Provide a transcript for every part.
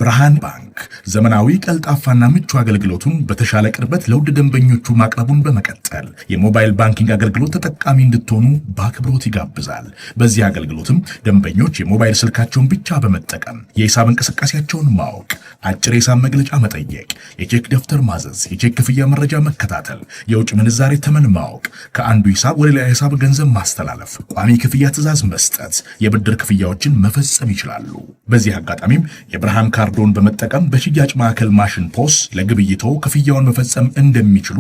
ብርሃን ባንክ ዘመናዊ ቀልጣፋና ምቹ አገልግሎቱን በተሻለ ቅርበት ለውድ ደንበኞቹ ማቅረቡን በመቀጠል የሞባይል ባንኪንግ አገልግሎት ተጠቃሚ እንድትሆኑ በአክብሮት ይጋብዛል። በዚህ አገልግሎትም ደንበኞች የሞባይል ስልካቸውን ብቻ በመጠቀም የሂሳብ እንቅስቃሴያቸውን ማወቅ፣ አጭር የሂሳብ መግለጫ መጠየቅ፣ የቼክ ደብተር ማዘዝ፣ የቼክ ክፍያ መረጃ መከታተል፣ የውጭ ምንዛሬ ተመን ማወቅ፣ ከአንዱ ሂሳብ ወደ ሌላ ሂሳብ ገንዘብ ማስተላለፍ፣ ቋሚ ክፍያ ትዕዛዝ መስጠት፣ የብድር ክፍያዎችን መፈጸም ይችላሉ። በዚህ አጋጣሚም የብርሃን ካርዶን በመጠቀም በሽያጭ ማዕከል ማሽን ፖስ ለግብይቶ ክፍያውን መፈጸም እንደሚችሉ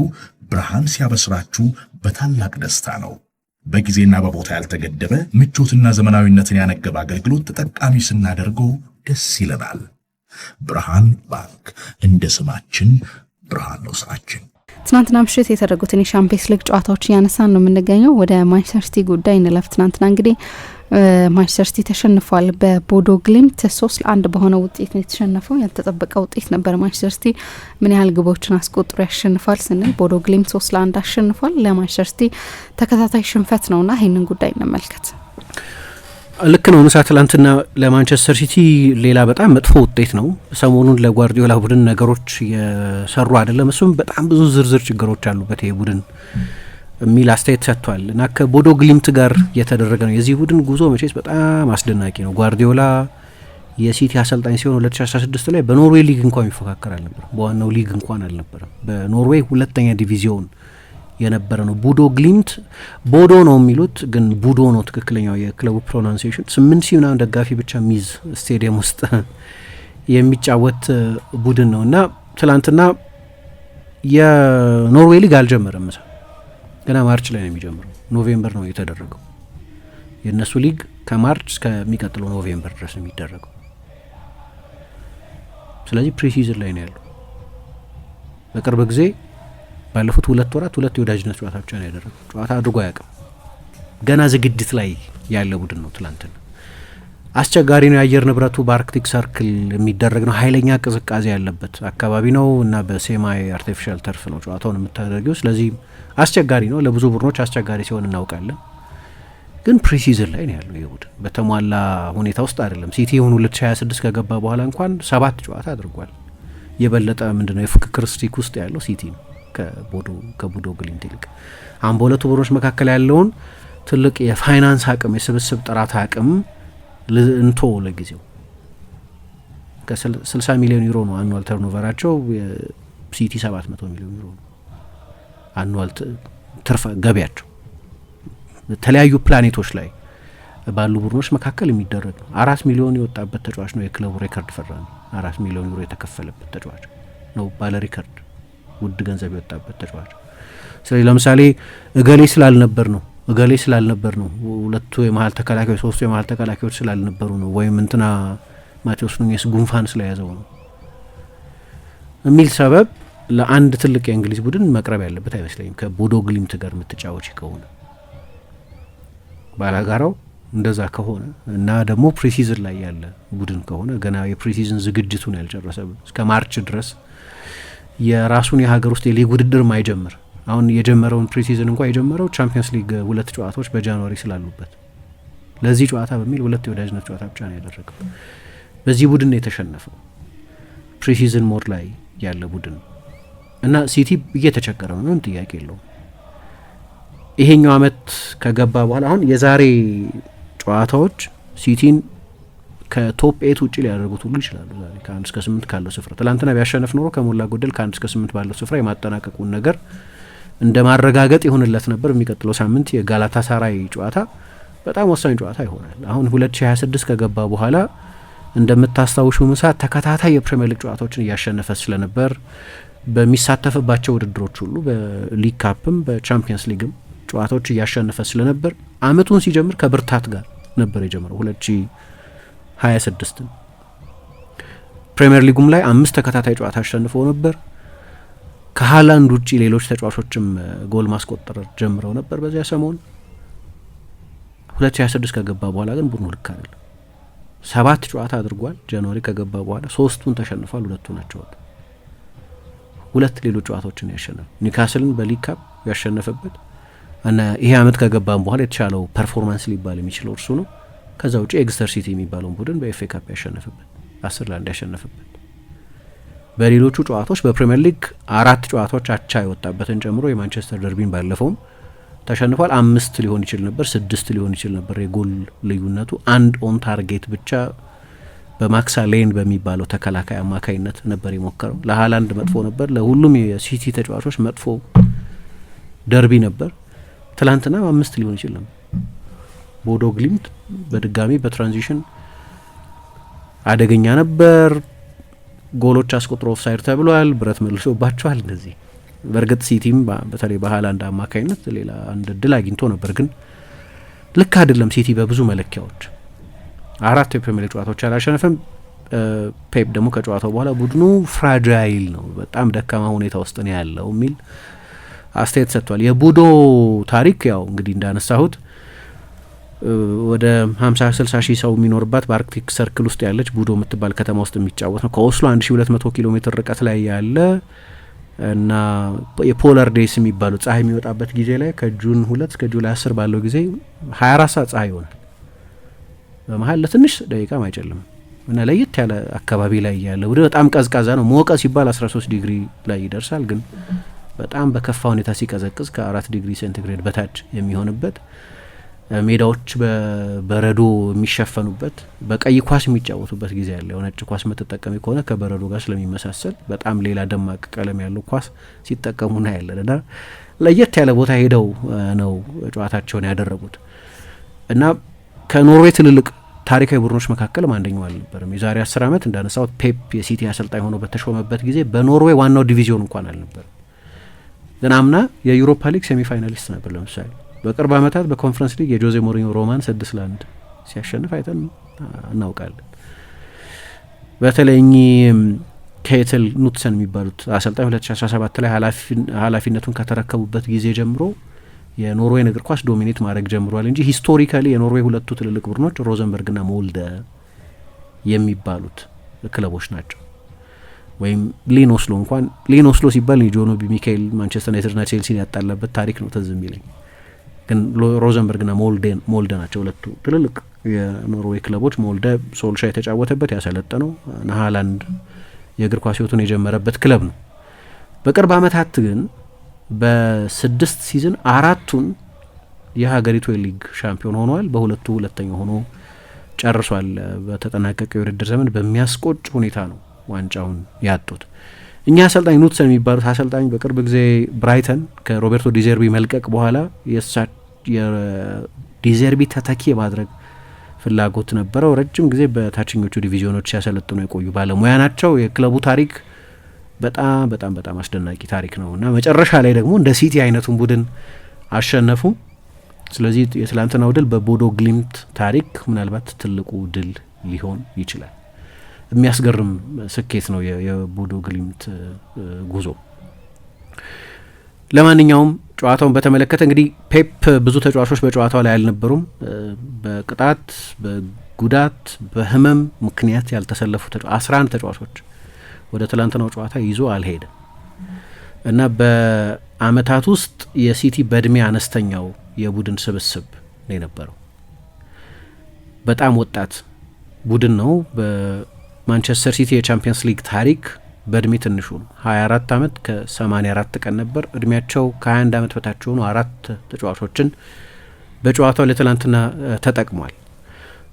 ብርሃን ሲያበስራችሁ በታላቅ ደስታ ነው። በጊዜና በቦታ ያልተገደበ ምቾትና ዘመናዊነትን ያነገበ አገልግሎት ተጠቃሚ ስናደርገው ደስ ይለናል። ብርሃን ባንክ እንደ ስማችን ብርሃን ነው ስራችን። ትናንትና ምሽት የተደረጉትን የሻምፒየንስ ሊግ ጨዋታዎች እያነሳን ነው የምንገኘው። ወደ ማንቸስተር ሲቲ ጉዳይ እንለፍ። ትናንትና እንግዲህ ማንቸስተር ሲቲ ተሸንፏል። በቦዶ ግሊምት 3-1 በሆነ ውጤት ነው የተሸነፈው። ያልተጠበቀ ውጤት ነበር። ማንቸስተር ሲቲ ምን ያህል ግቦችን አስቆጥሮ ያሸንፋል ስንል ቦዶ ግሊምት 3-1 አሸንፏል። ለማንቸስተር ሲቲ ተከታታይ ሽንፈት ነውና ይህንን ጉዳይ እንመልከት። ልክ ነው ንሳ ትላንትና ለማንቸስተር ሲቲ ሌላ በጣም መጥፎ ውጤት ነው። ሰሞኑን ለጓርዲዮላ ቡድን ነገሮች የሰሩ አይደለም። እሱም በጣም ብዙ ዝርዝር ችግሮች አሉበት ይሄ ቡድን የሚል አስተያየት ሰጥቷል። እና ከቦዶ ግሊምት ጋር የተደረገ ነው የዚህ ቡድን ጉዞ መቼስ በጣም አስደናቂ ነው። ጓርዲዮላ የሲቲ አሰልጣኝ ሲሆን 2016 ላይ በኖርዌይ ሊግ እንኳን የሚፎካከር አልነበረም። በዋናው ሊግ እንኳን አልነበረም። በኖርዌይ ሁለተኛ ዲቪዚዮን የነበረ ነው። ቦዶ ግሊምት ቦዶ ነው የሚሉት ግን ቡዶ ነው ትክክለኛው የክለቡ ፕሮናንሲዬሽን። 8,000 ምናምን ደጋፊ ብቻ ሚዝ ስቴዲየም ውስጥ የሚጫወት ቡድን ነው። እና ትላንትና የኖርዌይ ሊግ አልጀመረም። ገና ማርች ላይ ነው የሚጀምረው። ኖቬምበር ነው የተደረገው። የእነሱ ሊግ ከማርች እስከሚቀጥለው ኖቬምበር ድረስ ነው የሚደረገው። ስለዚህ ፕሪሲዝን ላይ ነው ያለው። በቅርብ ጊዜ ባለፉት 2 ወራት 2 የወዳጅነት ጨዋታ ብቻ ነው ያደረገው። ጨዋታ አድርጎ አያውቅም። ገና ዝግጅት ላይ ያለ ቡድን ነው። ትላንትና አስቸጋሪ ነው። የአየር ንብረቱ በአርክቲክ ሰርክል የሚደረግ ነው። ኃይለኛ ቅዝቃዜ ያለበት አካባቢ ነው እና በሴማይ አርቲፊሻል ተርፍ ነው ጨዋታውን የምታደርገው። ስለዚህ አስቸጋሪ ነው። ለብዙ ቡድኖች አስቸጋሪ ሲሆን እናውቃለን። ግን ፕሪሲዝን ላይ ነው ያለው ይህ ቡድን። በተሟላ ሁኔታ ውስጥ አይደለም። ሲቲ የሆኑ 2026 ከገባ በኋላ እንኳን 7 ጨዋታ አድርጓል። የበለጠ ምንድነው የፍክክር ስትሪክ ውስጥ ያለው ሲቲ ነው ከቦዶ ግሊምት ይልቅ። አሁን በሁለቱ ቡድኖች መካከል ያለውን ትልቅ የፋይናንስ አቅም፣ የስብስብ ጥራት አቅም እንቶ ለጊዜው ከ60 ሚሊዮን ዩሮ ነው አኑዋል ተርኖቨራቸው። ሲቲ 700 ሚሊዮን ዩሮ ነው አኑዋል ትርፍ ገቢያቸው። በተለያዩ ፕላኔቶች ላይ ባሉ ቡድኖች መካከል የሚደረግ ነው። 4 ሚሊዮን የወጣበት ተጫዋች ነው የክለቡ ሬከርድ ፈራሚ። 4 ሚሊዮን ዩሮ የተከፈለበት ተጫዋች ነው ባለ ሪከርድ ውድ ገንዘብ የወጣበት ተጫዋች። ስለዚህ ለምሳሌ እገሌ ስላልነበር ነው ሁለቱ የመሀል ተከላካዮች 3 የመሀል ተከላካዮች ስላልነበሩ ነው ወይም እንትና ማቴዎስ ኑኔስ ጉንፋን ስለያዘው ነው የሚል ሰበብ ለአንድ ትልቅ የእንግሊዝ ቡድን መቅረብ ያለበት አይመስለኝም። ከቦዶ ግሊምት ጋር የምትጫወች ከሆነ ባላጋራው እንደዛ ከሆነ እና ደግሞ ፕሪሲዝን ላይ ያለ ቡድን ከሆነ ገና የፕሪሲዝን ዝግጅቱን ያልጨረሰ እስከ ማርች ድረስ የራሱን የሀገር ውስጥ የሊግ ውድድር ማይጀምር አሁን የጀመረውን ፕሪሲዝን እንኳን የጀመረው ቻምፒየንስ ሊግ 2 ጨዋታዎች በጃንዋሪ ስላሉበት ለዚህ ጨዋታ በሚል 2 የወዳጅነት ጨዋታ ብቻ ነው ያደረገው። በዚህ ቡድን የተሸነፈው ፕሪሲዝን ሞድ ላይ ያለ ቡድን እና ሲቲ እየተቸገረ ነው፣ ምንም ጥያቄ የለውም። ይሄኛው አመት ከገባ በኋላ አሁን የዛሬ ጨዋታዎች ሲቲን ከቶፕ 8 ውጪ ሊያደርጉት ሁሉ ይችላሉ። ዛሬ ከ1 እስከ 8 ካለው ስፍራ ትላንትና ቢያሸነፍ ኖሮ ከሞላ ጎደል ከ1 እስከ 8 ባለው ስፍራ የማጠናቀቁን ነገር እንደ ማረጋገጥ ይሆንለት ነበር። የሚቀጥለው ሳምንት የጋላታሳራይ ጨዋታ በጣም ወሳኝ ጨዋታ ይሆናል። አሁን 2026 ከገባ በኋላ እንደምታስታውሹ ምሳት ተከታታይ የፕሪሚየር ሊግ ጨዋታዎችን እያሸነፈ ስለነበር በሚሳተፍባቸው ውድድሮች ሁሉ በሊግ ካፕም በቻምፒየንስ ሊግም ጨዋታዎች እያሸነፈ ስለነበር አመቱን ሲጀምር ከብርታት ጋር ነበር የጀመረው። 2026 ፕሪሚየር ሊጉም ላይ 5 ተከታታይ ጨዋታ አሸንፎ ነበር። ከሃላንድ ውጪ ሌሎች ተጫዋቾችም ጎል ማስቆጠር ጀምረው ነበር በዚያ ሰሞን። 2026 ከገባ በኋላ ግን ቡድኑ ልክ አይደለም። 7 ጨዋታ አድርጓል። ጃንዋሪ ከገባ በኋላ 3ቱን ተሸንፏል፣ 2ቱ ናቸው። 2 ሌሎች ጨዋታዎችን ያሸነፈ ኒውካስልን በሊግ ካፕ ያሸነፈበት እና ይሄ አመት ከገባም በኋላ የተሻለው ፐርፎርማንስ ሊባል የሚችለው እርሱ ነው። ከዛ ውጪ ኤግስተር ሲቲ የሚባለውን ቡድን በኤፍኤ ካፕ ያሸነፈበት 10-1 ያሸነፈበት በሌሎቹ ጨዋታዎች በፕሪሚየር ሊግ 4 ጨዋታዎች አቻ የወጣበትን ጨምሮ የማንቸስተር ደርቢን ባለፈውም ተሸንፏል። 5 ሊሆን ይችል ነበር፣ 6 ሊሆን ይችል ነበር የጎል ልዩነቱ። አንድ ኦን ታርጌት ብቻ በማክሳ ሌን በሚባለው ተከላካይ አማካይነት ነበር የሞከረው። ለሃላንድ መጥፎ ነበር፣ ለሁሉም የሲቲ ተጫዋቾች መጥፎ ደርቢ ነበር። ትላንትና 5 ሊሆን ይችል ነበር። ቦዶ ግሊምት በድጋሚ በትራንዚሽን አደገኛ ነበር። ጎሎች አስቆጥሮ ኦፍሳይድ ተብሏል፣ ብረት መልሶባቸዋል። እንደዚህ በእርግጥ ሲቲም በተለይ በሃላንድ አማካይነት ሌላ አንድ እድል አግኝቶ ነበር፣ ግን ልክ አይደለም ሲቲ በብዙ መለኪያዎች 4 የፕሪሚየር ሊግ ጨዋታዎች አላሸነፈም። ፔፕ ደግሞ ከጨዋታው በኋላ ቡድኑ ፍራጃይል ነው፣ በጣም ደካማ ሁኔታ ውስጥ ነው ያለው የሚል አስተያየት ሰጥቷል። የቡዶ ታሪክ ያው እንግዲህ እንዳነሳሁት ወደ 50-60 ሺህ ሰው የሚኖርባት በአርክቲክ ሰርክል ውስጥ ያለች ቡዶ የምትባል ከተማ ውስጥ የሚጫወት ነው። ከኦስሎ 1200 ኪሎ ሜትር ርቀት ላይ ያለ እና የፖላር ዴይስ የሚባሉ ፀሐይ የሚወጣበት ጊዜ ላይ ከጁን 2 እስከ ጁላይ 10 ባለው ጊዜ 24 ሰዓት ፀሐይ ይሆናል። በመሀል ለትንሽ ደቂቃም አይጨልም እና ለየት ያለ አካባቢ ላይ ያለ ወደ በጣም ቀዝቃዛ ነው። ሞቀ ሲባል 13 ዲግሪ ላይ ይደርሳል፣ ግን በጣም በከፋ ሁኔታ ሲቀዘቅዝ ከ4 ዲግሪ ሴንቲግሬድ በታች የሚሆንበት፣ ሜዳዎች በበረዶ የሚሸፈኑበት፣ በቀይ ኳስ የሚጫወቱበት ጊዜ ያለ። ነጭ ኳስ የምትጠቀሚ ከሆነ ከበረዶ ጋር ስለሚመሳሰል በጣም ሌላ ደማቅ ቀለም ያለው ኳስ ሲጠቀሙ ና ያለን እና ለየት ያለ ቦታ ሄደው ነው ጨዋታቸውን ያደረጉት እና ከኖርዌይ ትልልቅ ታሪካዊ ቡድኖች መካከልም አንደኛው አልነበርም። የዛሬ 10 ዓመት እንዳነሳሁት ፔፕ የሲቲ አሰልጣኝ ሆኖ በተሾመበት ጊዜ በኖርዌይ ዋናው ዲቪዚዮን እንኳን አልነበርም፣ ግን አምና የዩሮፓ ሊግ ሴሚፋይናሊስት ነበር። ለምሳሌ በቅርብ ዓመታት በኮንፈረንስ ሊግ የጆዜ ሞሪኞ ሮማን 6-1 ሲያሸንፍ አይተን እናውቃለን። በተለይ ኬትል ኑትሰን የሚባሉት አሰልጣኝ 2017 ላይ ኃላፊነቱን ከተረከቡበት ጊዜ ጀምሮ የኖርዌይን እግር ኳስ ዶሚኔት ማድረግ ጀምሯል እንጂ ሂስቶሪካሊ የኖርዌይ ሁለቱ ትልልቅ ቡድኖች ሮዘንበርግና ሞልደ የሚባሉት ክለቦች ናቸው። ወይም ሊኖስሎ እንኳን ሊኖስሎ ሲባል የጆኖ ቢሚካኤል ማንቸስተር ዩናይትድና ቼልሲን ያጣላበት ታሪክ ነው ትዝ የሚለኝ። ግን ሮዘንበርግና ሞልደ ናቸው ሁለቱ ትልልቅ የኖርዌይ ክለቦች። ሞልደ ሶልሻ የተጫወተበት ያሰለጠነው ሃላንድ የእግር ኳስ ህይወቱን የጀመረበት ክለብ ነው። በቅርብ ዓመታት ግን በ6 ሲዝን 4ቱን የሀገሪቱ የሊግ ሻምፒዮን ሆኗል። በሁለቱ ሁለተኛ ሆኖ ጨርሷል። በተጠናቀቀ የውድድር ዘመን በሚያስቆጭ ሁኔታ ነው ዋንጫውን ያጡት። እኛ አሰልጣኝ ኑትሰን የሚባሉት አሰልጣኝ በቅርብ ጊዜ ብራይተን ከሮቤርቶ ዲዘርቢ መልቀቅ በኋላ የዲዘርቢ ተተኪ የማድረግ ፍላጎት ነበረው። ረጅም ጊዜ በታችኞቹ ዲቪዚዮኖች ሲያሰለጥኑ የቆዩ ባለሙያ ናቸው። የክለቡ ታሪክ በጣም በጣም በጣም አስደናቂ ታሪክ ነው እና መጨረሻ ላይ ደግሞ እንደ ሲቲ አይነቱን ቡድን አሸነፉ። ስለዚህ የትላንትናው ድል በቦዶ ግሊምት ታሪክ ምናልባት ትልቁ ድል ሊሆን ይችላል። የሚያስገርም ስኬት ነው የቦዶ ግሊምት ጉዞ። ለማንኛውም ጨዋታውን በተመለከተ እንግዲህ ፔፕ ብዙ ተጫዋቾች በጨዋታው ላይ አልነበሩም። በቅጣት በጉዳት በህመም ምክንያት ያልተሰለፉ 11 ተጫዋቾች ወደ ትላንትናው ጨዋታ ይዞ አልሄደም እና በአመታት ውስጥ የሲቲ በእድሜ አነስተኛው የቡድን ስብስብ ነው የነበረው። በጣም ወጣት ቡድን ነው። በማንቸስተር ሲቲ የቻምፒየንስ ሊግ ታሪክ በእድሜ ትንሹ ነው። 24 ዓመት ከ84 ቀን ነበር እድሜያቸው። ከ21 ዓመት በታች ሆኑ 4 ተጫዋቾችን በጨዋታው ለትላንትና ተጠቅሟል።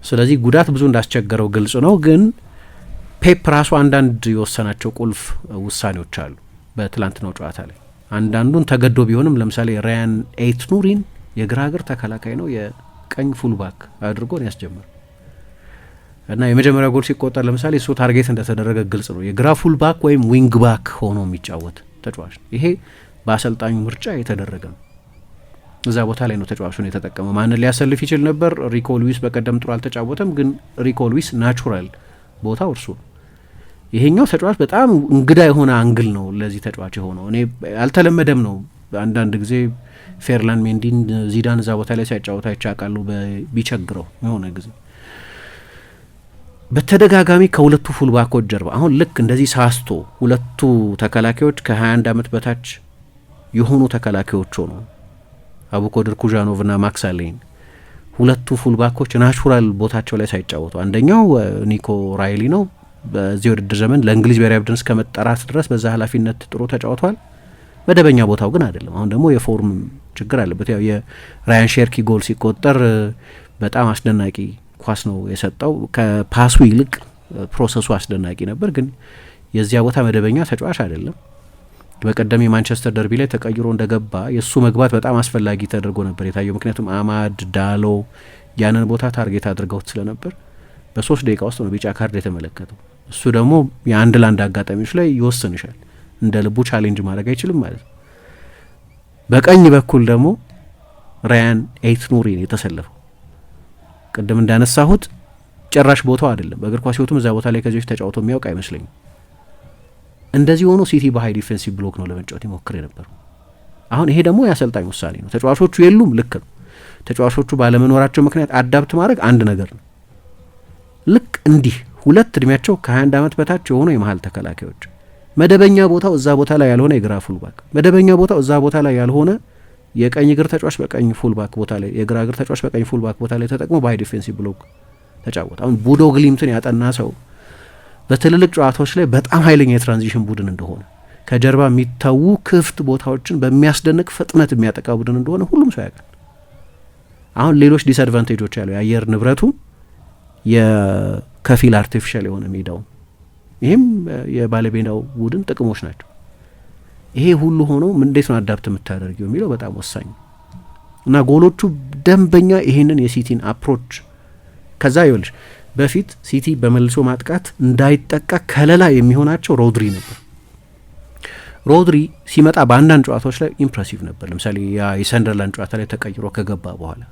ስለዚህ ጉዳት ብዙ እንዳስቸገረው ግልጽ ነው። ግን ፔፕ ራሱ አንዳንድ የወሰናቸው ቁልፍ ውሳኔዎች አሉ በትላንትናው ጨዋታ ላይ። አንዳንዱን ተገዶ ቢሆንም ለምሳሌ ራያን ኤይት-ኑሪን የግራ እግር ተከላካይ ነው የቀኝ ፉልባክ አድርጎ ነው ያስጀመረው እና የመጀመሪያ ጎል ሲቆጠር ለምሳሌ እሱ ታርጌት እንደተደረገ ግልጽ ነው። የግራ ፉልባክ ወይም ዊንግ ባክ ሆኖ የሚጫወት ተጫዋች ነው። ይሄ በአሰልጣኙ ምርጫ የተደረገ ነው። እዛ ቦታ ላይ ነው ተጫዋቹን የተጠቀመው። ማንን ሊያሰልፍ ይችል ነበር? ሪኮ ሉዊስ በቀደም ጥሩ አልተጫወተም፣ ግን ሪኮ ሉዊስ ናቹራል ቦታው እርሱ ነው። ይሄኛው ተጫዋች በጣም እንግዳ የሆነ አንግል ነው ለዚህ ተጫዋች የሆነው። እኔ አልተለመደም ነው። አንዳንድ ጊዜ ፌርላንድ ሜንዲን ዚዳን እዛ ቦታ ላይ ሲያጫወታ ይቻቃሉ ቢቸግረው የሆነ ጊዜ በተደጋጋሚ ከሁለቱ ፉልባኮች ጀርባ አሁን ልክ እንደዚህ ሳስቶ ሁለቱ ተከላካዮች ከ21 ዓመት በታች የሆኑ ተከላካዮች ሆኑ አቡኮድር ኩዣኖቭ ና ማክስ አሌን። ሁለቱ ፉልባኮች ናቹራል ቦታቸው ላይ ሳይጫወቱ አንደኛው ኒኮ ራይሊ ነው፣ በዚህ ውድድር ዘመን ለእንግሊዝ ብሔራዊ ቡድን እስከ መጠራት ድረስ በዛ ኃላፊነት ጥሩ ተጫውቷል። መደበኛ ቦታው ግን አይደለም። አሁን ደግሞ የፎርም ችግር አለበት። ያው የራያን ሼርኪ ጎል ሲቆጠር በጣም አስደናቂ ኳስ ነው የሰጠው። ከፓሱ ይልቅ ፕሮሰሱ አስደናቂ ነበር። ግን የዚያ ቦታ መደበኛ ተጫዋች አይደለም። በቀደም የማንቸስተር ደርቢ ላይ ተቀይሮ እንደገባ የእሱ መግባት በጣም አስፈላጊ ተደርጎ ነበር የታየው። ምክንያቱም አማድ ዳሎ ያንን ቦታ ታርጌት አድርገውት ስለነበር በ3 ደቂቃ ውስጥ ነው ቢጫ ካርድ የተመለከተው። እሱ ደግሞ የአንድ ለአንድ አጋጣሚዎች ላይ ይወስንሻል። እንደ ልቡ ቻሌንጅ ማድረግ አይችልም ማለት ነው። በቀኝ በኩል ደግሞ ራያን ኤይት ኑሪን የተሰለፈው ቅድም እንዳነሳሁት ጭራሽ ቦታው አይደለም። በእግር ኳስ ህይወቱም እዛ ቦታ ላይ ከዚህ በፊት ተጫውቶ የሚያውቅ አይመስለኝም። እንደዚህ ሆኖ ሲቲ በሀይ ዲፌንሲቭ ብሎክ ነው ለመጫወት ይሞክር የነበረው። አሁን ይሄ ደግሞ የአሰልጣኝ ውሳኔ ነው። ተጫዋቾቹ የሉም፣ ልክ ነው። ተጫዋቾቹ ባለመኖራቸው ምክንያት አዳፕት ማድረግ አንድ ነገር ነው። ልክ እንዲህ ሁለት እድሜያቸው ከ21 ዓመት በታች የሆኑ የመሀል ተከላካዮች መደበኛ ቦታው እዛ ቦታ ላይ ያልሆነ የግራ ፉልባክ፣ መደበኛ ቦታው እዛ ቦታ ላይ ያልሆነ የቀኝ እግር ተጫዋች በቀኝ ፉልባክ ቦታ ላይ፣ የግራ እግር ተጫዋች በቀኝ ፉልባክ ቦታ ላይ ተጠቅሞ በሀይ ዲፌንሲቭ ብሎክ ተጫወተ። አሁን ቦዶ ግሊምትን ያጠና ሰው በትልልቅ ጨዋታዎች ላይ በጣም ኃይለኛ የትራንዚሽን ቡድን እንደሆነ፣ ከጀርባ የሚታዩ ክፍት ቦታዎችን በሚያስደንቅ ፍጥነት የሚያጠቃ ቡድን እንደሆነ ሁሉም ሰው ያውቃል። አሁን ሌሎች ዲስአድቫንቴጆች ያለው የአየር ንብረቱ የከፊል አርቲፊሻል የሆነ ሜዳው፣ ይህም የባለሜዳው ቡድን ጥቅሞች ናቸው። ይሄ ሁሉ ሆኖ እንዴት ነው አዳፕት የምታደርጊው የሚለው በጣም ወሳኝ እና ጎሎቹ ደንበኛ ይሄንን የሲቲን አፕሮች ከዛ ይወልሽ በፊት ሲቲ በመልሶ ማጥቃት እንዳይጠቃ ከለላ የሚሆናቸው ሮድሪ ነበር። ሮድሪ ሲመጣ በአንዳንድ ጨዋታዎች ላይ ኢምፕሬሲቭ ነበር። ለምሳሌ የሰንደርላንድ ጨዋታ ላይ ተቀይሮ ከገባ በኋላ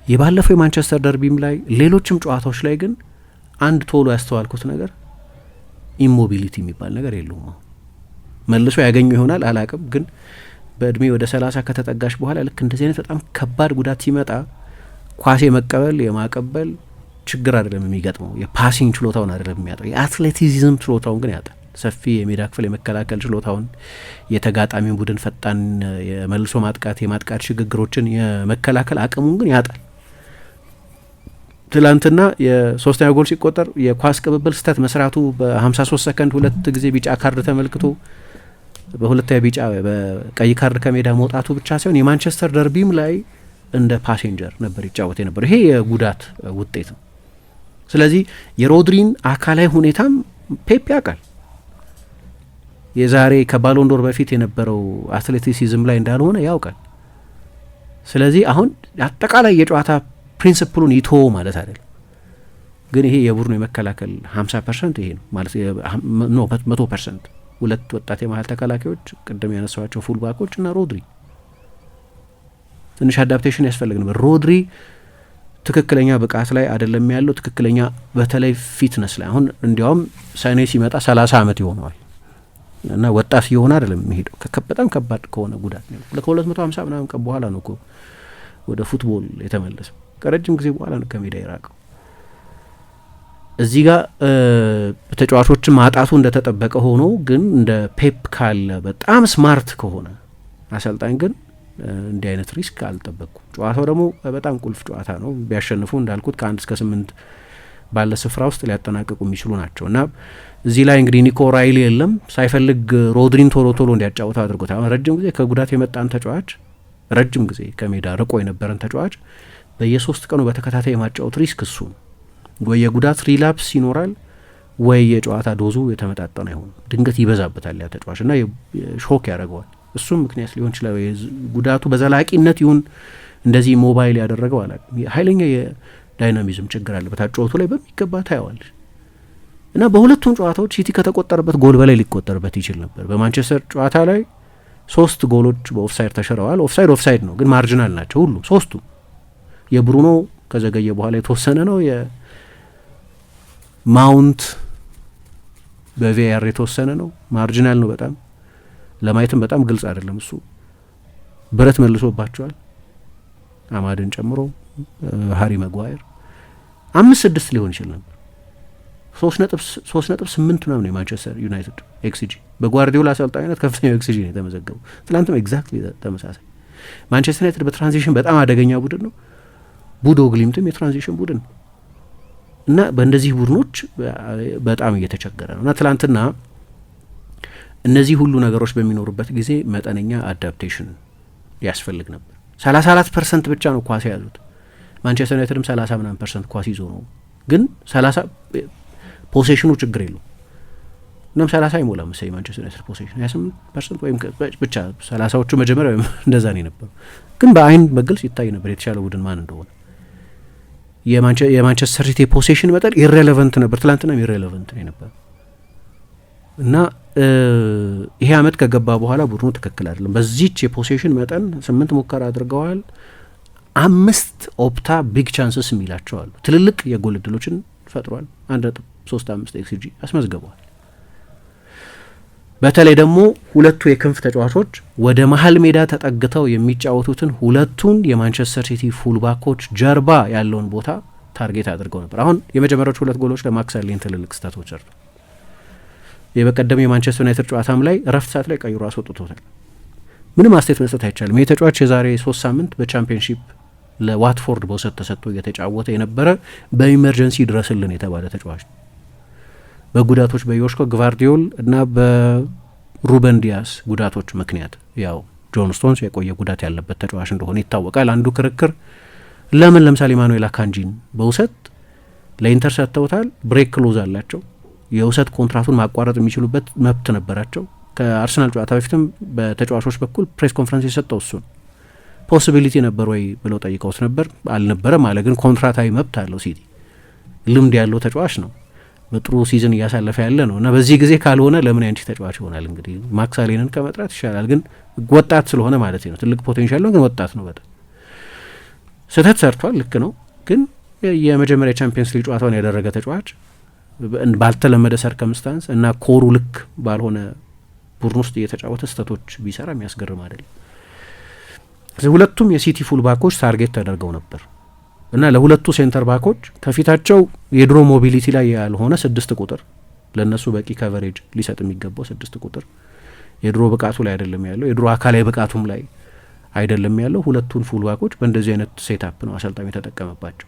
የባለፈው የማንቸስተር ደርቢም ላይ ሌሎችም ጨዋታዎች ላይ ግን አንድ ቶሎ ያስተዋልኩት ነገር ኢሞቢሊቲ የሚባል ነገር የለውም። አሁን መልሶ ያገኘው ይሆናል አላቅም፣ ግን በእድሜ ወደ 30 ከተጠጋሽ በኋላ ልክ እንደዚህ አይነት በጣም ከባድ ጉዳት ሲመጣ ኳስ የመቀበል የማቀበል ችግር አይደለም የሚገጥመው፣ የፓሲንግ ችሎታውን አይደለም የሚያጣው፣ የአትሌቲዝም ችሎታውን ግን ያጣል። ሰፊ የሜዳ ክፍል የመከላከል ችሎታውን፣ የተጋጣሚውን ቡድን ፈጣን የመልሶ ማጥቃት የማጥቃት ሽግግሮችን የመከላከል አቅሙን ግን ያጣል። ትላንትና የሶስተኛ ጎል ሲቆጠር የኳስ ቅብብል ስህተት መስራቱ በ53 ሰከንድ 2 ጊዜ ቢጫ ካርድ ተመልክቶ በሁለተኛ ቢጫ በቀይ ካርድ ከሜዳ መውጣቱ ብቻ ሳይሆን የማንቸስተር ደርቢም ላይ እንደ ፓሴንጀር ነበር ይጫወት የነበር። ይሄ የጉዳት ውጤት ነው። ስለዚህ የሮድሪን አካላዊ ሁኔታም ፔፕ ያውቃል። የዛሬ ከባሎንዶር በፊት የነበረው አትሌቲሲዝም ላይ እንዳልሆነ ያውቃል። ስለዚህ አሁን አጠቃላይ የጨዋታ ፕሪንሲፕሉን ይቶ ማለት አይደለም፣ ግን ይሄ የቡድኑ የመከላከል 50% ይሄ ነው ማለት ነው። 100% ሁለት ወጣት የመሀል ተከላካዮች ቅድም ያነሳዋቸው ፉልባኮች እና ሮድሪ ትንሽ አዳፕቴሽን ያስፈልግ ነበር። ሮድሪ ትክክለኛ ብቃት ላይ አይደለም ያለው፣ ትክክለኛ በተለይ ፊትነስ ላይ አሁን እንዲያውም ሳኔ ሲመጣ 30 ዓመት ይሆነዋል እና ወጣት የሆነ አይደለም የሚሄደው። በጣም ከባድ ከሆነ ጉዳት ነው። ከ250 ምናምን ቀን በኋላ ነው እኮ ወደ ፉትቦል የተመለሰው። ከረጅም ጊዜ በኋላ ነው ከሜዳ የራቀው። እዚህ ጋር ተጫዋቾችን ማጣቱ እንደተጠበቀ ሆኖ ግን እንደ ፔፕ ካለ በጣም ስማርት ከሆነ አሰልጣኝ ግን እንዲህ አይነት ሪስክ አልጠበቅኩም። ጨዋታው ደግሞ በጣም ቁልፍ ጨዋታ ነው። ቢያሸንፉ እንዳልኩት ከ1 እስከ 8 ባለ ስፍራ ውስጥ ሊያጠናቅቁ የሚችሉ ናቸው እና እዚህ ላይ እንግዲህ ኒኮ ራይሊ የለም፣ ሳይፈልግ ሮድሪን ቶሎ ቶሎ እንዲያጫውተው አድርጎታል። አሁን ረጅም ጊዜ ከጉዳት የመጣን ተጫዋች፣ ረጅም ጊዜ ከሜዳ ርቆ የነበረን ተጫዋች በየ3 ቀኑ በተከታታይ የማጫወት ሪስክ እሱ ወይ የጉዳት ሪላፕስ ይኖራል ወይ የጨዋታ ዶዙ የተመጣጠነ አይሆንም። ድንገት ይበዛበታል ያ ተጫዋች እና ሾክ ያደርገዋል። እሱም ምክንያት ሊሆን ይችላል። ጉዳቱ በዘላቂነት ይሁን እንደዚህ ሞባይል ያደረገው አላውቅም። ኃይለኛ የዳይናሚዝም ችግር አለበት። አጫወቱ ላይ በሚገባ ታየዋል እና በሁለቱም ጨዋታዎች ሲቲ ከተቆጠረበት ጎል በላይ ሊቆጠርበት ይችል ነበር። በማንቸስተር ጨዋታ ላይ 3 ጎሎች በኦፍሳይድ ተሽረዋል። ኦፍሳይድ ነው ግን ማርጂናል ናቸው ሁሉም 3ቱ። የብሩኖ ከዘገየ በኋላ የተወሰነ ነው። የማውንት በቪአር የተወሰነ ነው። ማርጂናል ነው በጣም ለማየትም በጣም ግልጽ አይደለም። እሱ ብረት መልሶባቸዋል አማድን ጨምሮ ሃሪ መጓየር 5-6 ሊሆን ይችል ነበር። 3.8 ምናምን ነው የማንቸስተር ዩናይትድ ኤክስጂ። በጓርዲዮላ አሰልጣኝነት ከፍተኛው ኤክስጂ ነው የተመዘገበው። ትላንትም ኤግዛክትሊ ተመሳሳይ። ማንቸስተር ዩናይትድ በትራንዚሽን በጣም አደገኛ ቡድን ነው። ቦዶ ግሊምትም የትራንዚሽን ቡድን ነው። እና በእንደዚህ ቡድኖች በጣም እየተቸገረ ነው እና ትላንትና እነዚህ ሁሉ ነገሮች በሚኖሩበት ጊዜ መጠነኛ አዳፕቴሽን ያስፈልግ ነበር። 34% ብቻ ነው ኳስ የያዙት። ማንቸስተር ዩናይትድም 30% ኳስ ይዞ ነው፣ ግን 30 ፖሴሽኑ ችግር የለው እናም 30 አይሞላም መሰለኝ ማንቸስተር ዩናይትድ ፖሴሽን 28% ወይም ብቻ 30ዎቹ መጀመሪያ ወይም እንደዛ ነው የነበረው። ግን በአይን በግልጽ ይታይ ነበር የተሻለ ቡድን ማን እንደሆነ። የማንቸስተር ሲቲ ፖሴሽን መጠን ኢሬሌቨንት ነበር፣ ትላንትናም ኢሬሌቨንት ነው የነበረው እና ይሄ አመት ከገባ በኋላ ቡድኑ ትክክል አይደለም። በዚች የፖሴሽን መጠን 8 ሙከራ አድርገዋል። 5 ኦፕታ ቢግ ቻንስስ የሚላቸው አሉ። ትልልቅ የጎል እድሎችን ፈጥሯል። 1.35 ኤክስጂ አስመዝግበዋል። በተለይ ደግሞ ሁለቱ የክንፍ ተጫዋቾች ወደ መሀል ሜዳ ተጠግተው የሚጫወቱትን ሁለቱን የማንቸስተር ሲቲ ፉልባኮች ጀርባ ያለውን ቦታ ታርጌት አድርገው ነበር። አሁን የመጀመሪያዎቹ 2 ጎሎች ለማክስ አሌን ትልልቅ ስህተቶች አሉ። የበቀደም የማንቸስተር ዩናይትድ ጨዋታም ላይ ረፍት ሰዓት ላይ ቀይሮ አስወጥቶታል። ምንም አስተያየት መስጠት አይቻልም። ይህ ተጫዋች የዛሬ 3 ሳምንት በቻምፒየንሺፕ ለዋትፎርድ በውሰት ተሰጥቶ እየተጫወተ የነበረ በኢመርጀንሲ ድረስልን የተባለ ተጫዋች ነው። በጉዳቶች በዮሽኮ ግቫርዲዮል እና በሩበን ዲያስ ጉዳቶች ምክንያት ያው ጆን ስቶንስ የቆየ ጉዳት ያለበት ተጫዋች እንደሆነ ይታወቃል። አንዱ ክርክር ለምን ለምሳሌ ማኑኤል አካንጂን በውሰት ለኢንተር ሰጥተውታል። ብሬክ ክሎዝ አላቸው። የውሰት ኮንትራቱን ማቋረጥ የሚችሉበት መብት ነበራቸው። ከአርሰናል ጨዋታ በፊትም በተጫዋቾች በኩል ፕሬስ ኮንፈረንስ የሰጠው እሱን ፖሲቢሊቲ ነበር ወይ ብለው ጠይቀውት ነበር። አልነበረም አለ። ግን ኮንትራታዊ መብት አለው ሲቲ። ልምድ ያለው ተጫዋች ነው። በጥሩ ሲዝን እያሳለፈ ያለ ነው እና በዚህ ጊዜ ካልሆነ ለምን ያንቺ ተጫዋች ይሆናል? እንግዲህ ማክስ አሌንን ከመጥራት ይሻላል። ግን ወጣት ስለሆነ ማለት ነው። ትልቅ ፖቴንሻል ነው፣ ግን ወጣት ነው። በጣም ስህተት ሰርቷል። ልክ ነው። ግን የመጀመሪያ ቻምፒየንስ ሊግ ጨዋታውን ያደረገ ተጫዋች ባልተለመደ ሰርከምስታንስ እና ኮሩ ልክ ባልሆነ ቡድን ውስጥ እየተጫወተ ስህተቶች ቢሰራ የሚያስገርም አይደለም። ሁለቱም የሲቲ ፉል ባኮች ታርጌት ተደርገው ነበር እና ለሁለቱ ሴንተር ባኮች ከፊታቸው የድሮ ሞቢሊቲ ላይ ያልሆነ 6 ቁጥር ለነሱ በቂ ከቨሬጅ ሊሰጥ የሚገባው 6 ቁጥር የድሮ ብቃቱ ላይ አይደለም ያለው፣ የድሮ አካላዊ ብቃቱም ላይ አይደለም ያለው። ሁለቱን ፉል ባኮች በእንደዚህ አይነት ሴታፕ ነው አሰልጣኝ የተጠቀመባቸው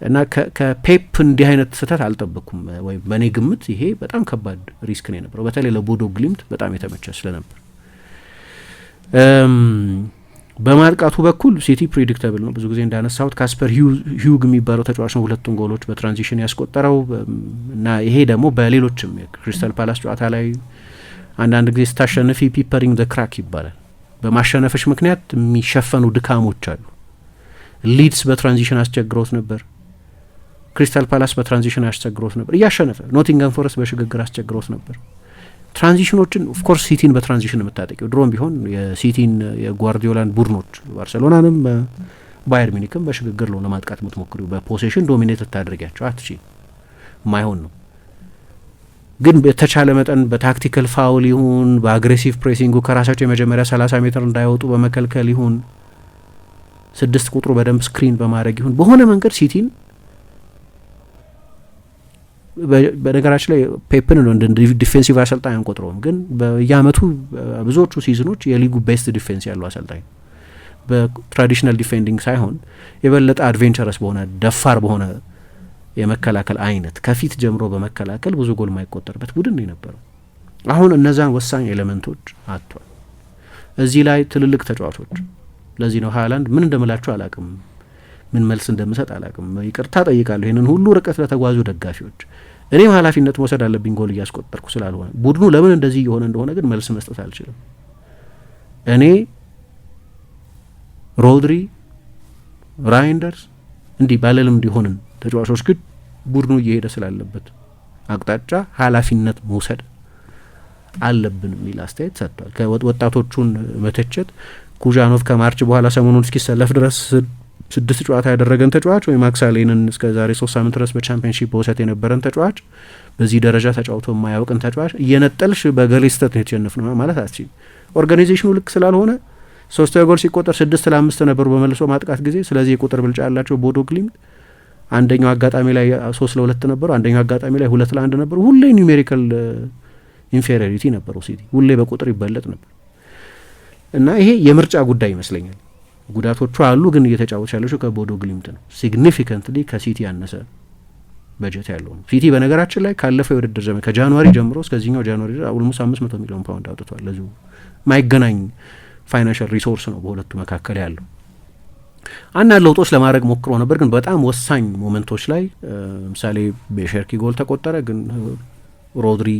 እና ከፔፕ እንዲህ አይነት ስህተት አልጠበቅኩም። ወይም በእኔ ግምት ይሄ በጣም ከባድ ሪስክ ነው የነበረው። በተለይ ለቦዶ ግሊምት በጣም የተመቸ ስለነበር በማጥቃቱ በኩል ሲቲ ፕሪዲክተብል ነው። ብዙ ጊዜ እንዳነሳሁት ካስፐር ሂዩግ የሚባለው ተጫዋች ነው ሁለቱን ጎሎች በትራንዚሽን ያስቆጠረው እና ይሄ ደግሞ በሌሎችም የክሪስታል ፓላስ ጨዋታ ላይ አንዳንድ ጊዜ ስታሸንፊ ፒፐሪንግ ዘ ክራክ ይባላል። በማሸነፍሽ ምክንያት የሚሸፈኑ ድካሞች አሉ። ሊድስ በትራንዚሽን አስቸግሮት ነበር። ክሪስታል ፓላስ በትራንዚሽን አስቸግሮት ነበር እያሸነፈ። ኖቲንገም ፎረስት በሽግግር አስቸግሮት ነበር። ትራንዚሽኖችን ኦፍኮርስ ሲቲን በትራንዚሽን የምታጠቂው ድሮም ቢሆን የሲቲን የጓርዲዮላን ቡድኖች ባርሴሎናንም ባየር ሚኒክም በሽግግር ነው ለማጥቃት የምትሞክሪው። በፖሴሽን ዶሚኔት ልታደርጊያቸው አትችይም፣ ማይሆን ነው። ግን በተቻለ መጠን በታክቲካል ፋውል ይሁን በአግሬሲቭ ፕሬሲንጉ ከራሳቸው የመጀመሪያ 30 ሜትር እንዳይወጡ በመከልከል ይሁን 6 ቁጥሩ በደንብ ስክሪን በማድረግ ይሁን በሆነ መንገድ ሲቲን በነገራችን ላይ ፔፕን ነው እንደ ዲፌንሲቭ አሰልጣኝ አንቆጥረውም፣ ግን በየአመቱ ብዙዎቹ ሲዝኖች የሊጉ ቤስት ዲፌንስ ያለው አሰልጣኝ በትራዲሽናል ዲፌንዲንግ ሳይሆን የበለጠ አድቬንቸረስ በሆነ ደፋር በሆነ የመከላከል አይነት ከፊት ጀምሮ በመከላከል ብዙ ጎል የማይቆጠርበት ቡድን ነው የነበረው። አሁን እነዛን ወሳኝ ኤሌመንቶች አጥቷል። እዚህ ላይ ትልልቅ ተጫዋቾች ለዚህ ነው ሃላንድ ምን እንደምላችሁ አላቅም፣ ምን መልስ እንደምሰጥ አላቅም። ይቅርታ ጠይቃለሁ ይህንን ሁሉ ርቀት ለተጓዙ ደጋፊዎች። እኔም ኃላፊነት መውሰድ አለብኝ ጎል እያስቆጠርኩ ስላልሆነ። ቡድኑ ለምን እንደዚህ እየሆነ እንደሆነ ግን መልስ መስጠት አልችልም። እኔ ሮድሪ፣ ራይንደርስ እንዲህ ባለልም እንዲሆንን ተጫዋቾች ግን ቡድኑ እየሄደ ስላለበት አቅጣጫ ኃላፊነት መውሰድ አለብን የሚል አስተያየት ሰጥቷል። ከወጣቶቹን መተቸት ኩዣኖቭ ከማርች በኋላ ሰሞኑን እስኪሰለፍ ድረስ 6 ጨዋታ ያደረገን ተጫዋች ወይ ማክስ አሌንን እስከ ዛሬ 3 ሳምንት ድረስ በቻምፒየንሺፕ በውሰት የነበረን ተጫዋች በዚህ ደረጃ ተጫውቶ የማያውቅን ተጫዋች እየነጠልሽ በገሌ ስህተት ነው የተሸነፍነው ማለት አትችይም። ኦርጋናይዜሽኑ ልክ ስላልሆነ 3 ጎል ሲቆጠር 6 ለ5 ነበሩ በመልሶ ማጥቃት ጊዜ። ስለዚህ የቁጥር ብልጫ ያላቸው ቦዶ ግሊምት አንደኛው አጋጣሚ ላይ 3 ለ2 ነበሩ፣ አንደኛው አጋጣሚ ላይ 2 ለ1 ነበሩ። ሁሌ ኒውሜሪካል ኢንፌሪዮሪቲ ነበረው ሲቲ፣ ሁሌ በቁጥር ይበለጥ ነበር እና ይሄ የምርጫ ጉዳይ ይመስለኛል። ጉዳቶቹ አሉ፣ ግን እየተጫወተች ያለችው ከቦዶ ግሊምት ነው። ሲግኒፊካንትሊ ከሲቲ ያነሰ በጀት ያለው ነው። ሲቲ በነገራችን ላይ ካለፈው የውድድር ዘመን ከጃንዋሪ ጀምሮ እስከዚህኛው ጃንዋሪ ኦልሞስት 500 ሚሊዮን ፓውንድ አውጥቷል። ለዚሁ ማይገናኝ ፋይናንሻል ሪሶርስ ነው በሁለቱ መካከል ያለው። አንዳንድ ለውጦች ለማድረግ ሞክሮ ነበር፣ ግን በጣም ወሳኝ ሞመንቶች ላይ ለምሳሌ በሼርኪ ጎል ተቆጠረ፣ ግን ሮድሪ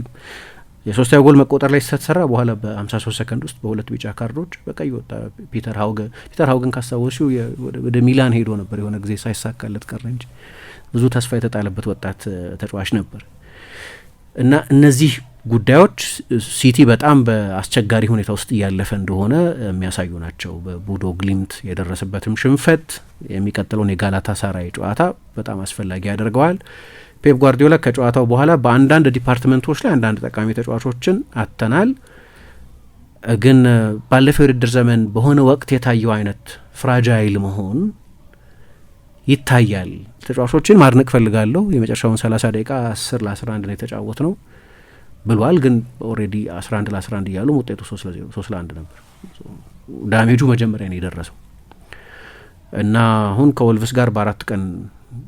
የሶስተኛ ጎል መቆጠር ላይ ስተሰራ በኋላ በ53 ሰከንድ ውስጥ በሁለት ቢጫ ካርዶች በቀይ ወጣ። ፒተር ሃውገን ካስታወሱ ወደ ሚላን ሄዶ ነበር የሆነ ጊዜ ሳይሳካለት ቀረ እንጂ ብዙ ተስፋ የተጣለበት ወጣት ተጫዋች ነበር። እና እነዚህ ጉዳዮች ሲቲ በጣም በአስቸጋሪ ሁኔታ ውስጥ እያለፈ እንደሆነ የሚያሳዩ ናቸው። በቦዶ ግሊምት የደረሰበትም ሽንፈት የሚቀጥለውን የጋላታ ሳራይ ጨዋታ በጣም አስፈላጊ ያደርገዋል። ፔፕ ጓርዲዮላ ከጨዋታው በኋላ በአንዳንድ ዲፓርትመንቶች ላይ አንዳንድ ጠቃሚ ተጫዋቾችን አጥተናል፣ ግን ባለፈው የውድድር ዘመን በሆነ ወቅት የታየው አይነት ፍራጃይል መሆን ይታያል። ተጫዋቾችን ማድነቅ ፈልጋለሁ። የመጨረሻውን 30 ደቂቃ 10 ለ11 ነው የተጫወት ነው ብሏል። ግን ኦልሬዲ 11 ለ11 እያሉ ውጤቱ 3-0 3-1 ነበር። ዳሜጁ መጀመሪያ ነው የደረሰው እና አሁን ከወልቭስ ጋር በ4 ቀን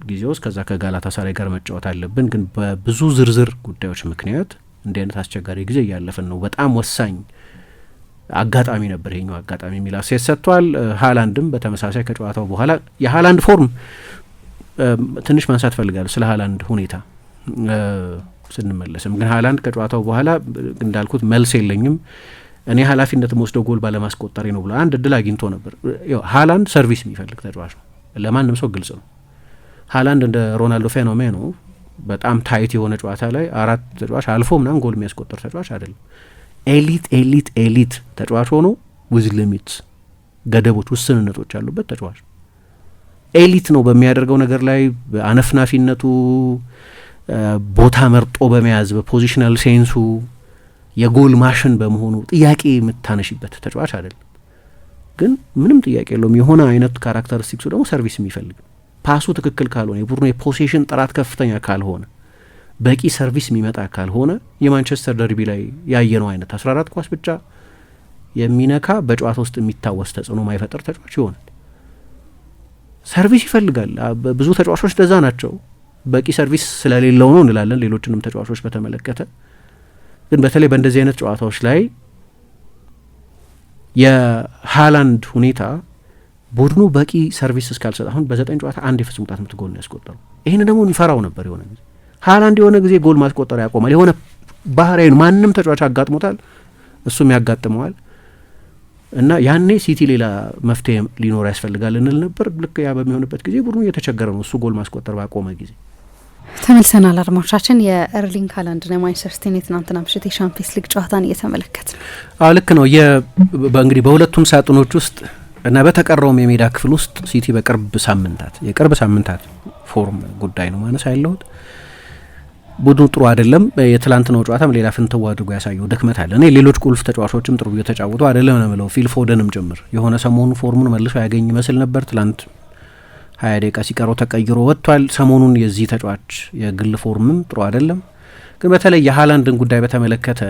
ጊዜ ውስጥ ከዛ ከጋላታ ሳራይ ጋር መጫወት አለብን። ግን በብዙ ዝርዝር ጉዳዮች ምክንያት እንዲህ አይነት አስቸጋሪ ጊዜ እያለፍን ነው። በጣም ወሳኝ አጋጣሚ ነበር ይሄኛው አጋጣሚ የሚል አስተያየት ሰጥቷል። ሃላንድም በተመሳሳይ ከጨዋታው በኋላ የሃላንድ ፎርም ትንሽ ማንሳት ፈልጋለሁ ስለ ሃላንድ ሁኔታ ስንመለስም። ግን ሃላንድ ከጨዋታው በኋላ እንዳልኩት መልስ የለኝም እኔ ኃላፊነት ወስደው ጎል ባለማስቆጠሬ ነው ብሎ አንድ እድል አግኝቶ ነበር። ሃላንድ ሰርቪስ የሚፈልግ ተጫዋች ነው፣ ለማንም ሰው ግልጽ ነው። ሃላንድ እንደ ሮናልዶ ፌኖሜኖ በጣም ታይት የሆነ ጨዋታ ላይ 4 ተጫዋች አልፎ ምናምን ጎል የሚያስቆጠር ተጫዋች አይደለም። ኤሊት ተጫዋች ሆኖ ዊዝ ሊሚትስ ገደቦች፣ ውስንነቶች ያሉበት ተጫዋች ኤሊት ነው። በሚያደርገው ነገር ላይ አነፍናፊነቱ፣ ቦታ መርጦ በመያዝ በፖዚሽናል ሴንሱ የጎል ማሽን በመሆኑ ጥያቄ የምታነሽበት ተጫዋች አይደለም። ግን ምንም ጥያቄ የለውም የሆነ አይነት ካራክተሪስቲክሱ ደግሞ ሰርቪስ የሚፈልግ ፓሱ ትክክል ካልሆነ፣ የቡድኑ የፖሴሽን ጥራት ከፍተኛ ካልሆነ፣ በቂ ሰርቪስ የሚመጣ ካልሆነ የማንቸስተር ደርቢ ላይ ያየነው አይነት 14 ኳስ ብቻ የሚነካ በጨዋታ ውስጥ የሚታወስ ተጽዕኖ ማይፈጥር ተጫዋች ይሆናል። ሰርቪስ ይፈልጋል። ብዙ ተጫዋቾች ደዛ ናቸው። በቂ ሰርቪስ ስለሌለው ነው እንላለን ሌሎችንም ተጫዋቾች በተመለከተ። ግን በተለይ በእንደዚህ አይነት ጨዋታዎች ላይ የሃላንድ ሁኔታ ቡድኑ በቂ ሰርቪስ እስካልሰጠ፣ አሁን በ9 ጨዋታ 1 የፍጹም ቅጣት ምት ጎል ነው ያስቆጠረው። ይህን ደግሞ እንፈራው ነበር የሆነ ጊዜ። ሃላንድ የሆነ ጊዜ ጎል ማስቆጠር ያቆማል። የሆነ ባህሪያዊ ማንም ተጫዋች አጋጥሞታል፣ እሱም ያጋጥመዋል። እና ያኔ ሲቲ ሌላ መፍትሄ ሊኖር ያስፈልጋል እንል ነበር። ልክ ያ በሚሆንበት ጊዜ ቡድኑ እየተቸገረ ነው፣ እሱ ጎል ማስቆጠር ባቆመ ጊዜ። ተመልሰናል አድማጮቻችን። የኤርሊንግ ሃላንድና ማንቸስተር ሲቲ የትናንትና ምሽት የሻምፒየንስ ሊግ ጨዋታን እየተመለከት ነው። ልክ ነው። እንግዲህ በሁለቱም ሳጥኖች ውስጥ እና በተቀረውም የሜዳ ክፍል ውስጥ ሲቲ የቅርብ ሳምንታት ፎርም ጉዳይ ነው ማነስ ያለሁት። ቡድኑ ጥሩ አይደለም። የትላንትናው ጨዋታም ሌላ ፍንትው አድርጎ ያሳየው ድክመት አለ። እኔ ሌሎች ቁልፍ ተጫዋቾችም ጥሩ እየተጫወቱ አይደለም ነው የምለው። ፊል ፎደንም ጭምር የሆነ ሰሞኑ ፎርሙን መልሶ ያገኝ ይመስል ነበር። ትላንት 20 ደቂቃ ሲቀረው ተቀይሮ ወጥቷል። ሰሞኑን የዚህ ተጫዋች የግል ፎርምም ጥሩ አይደለም። ግን በተለይ የሃላንድን ጉዳይ በተመለከተ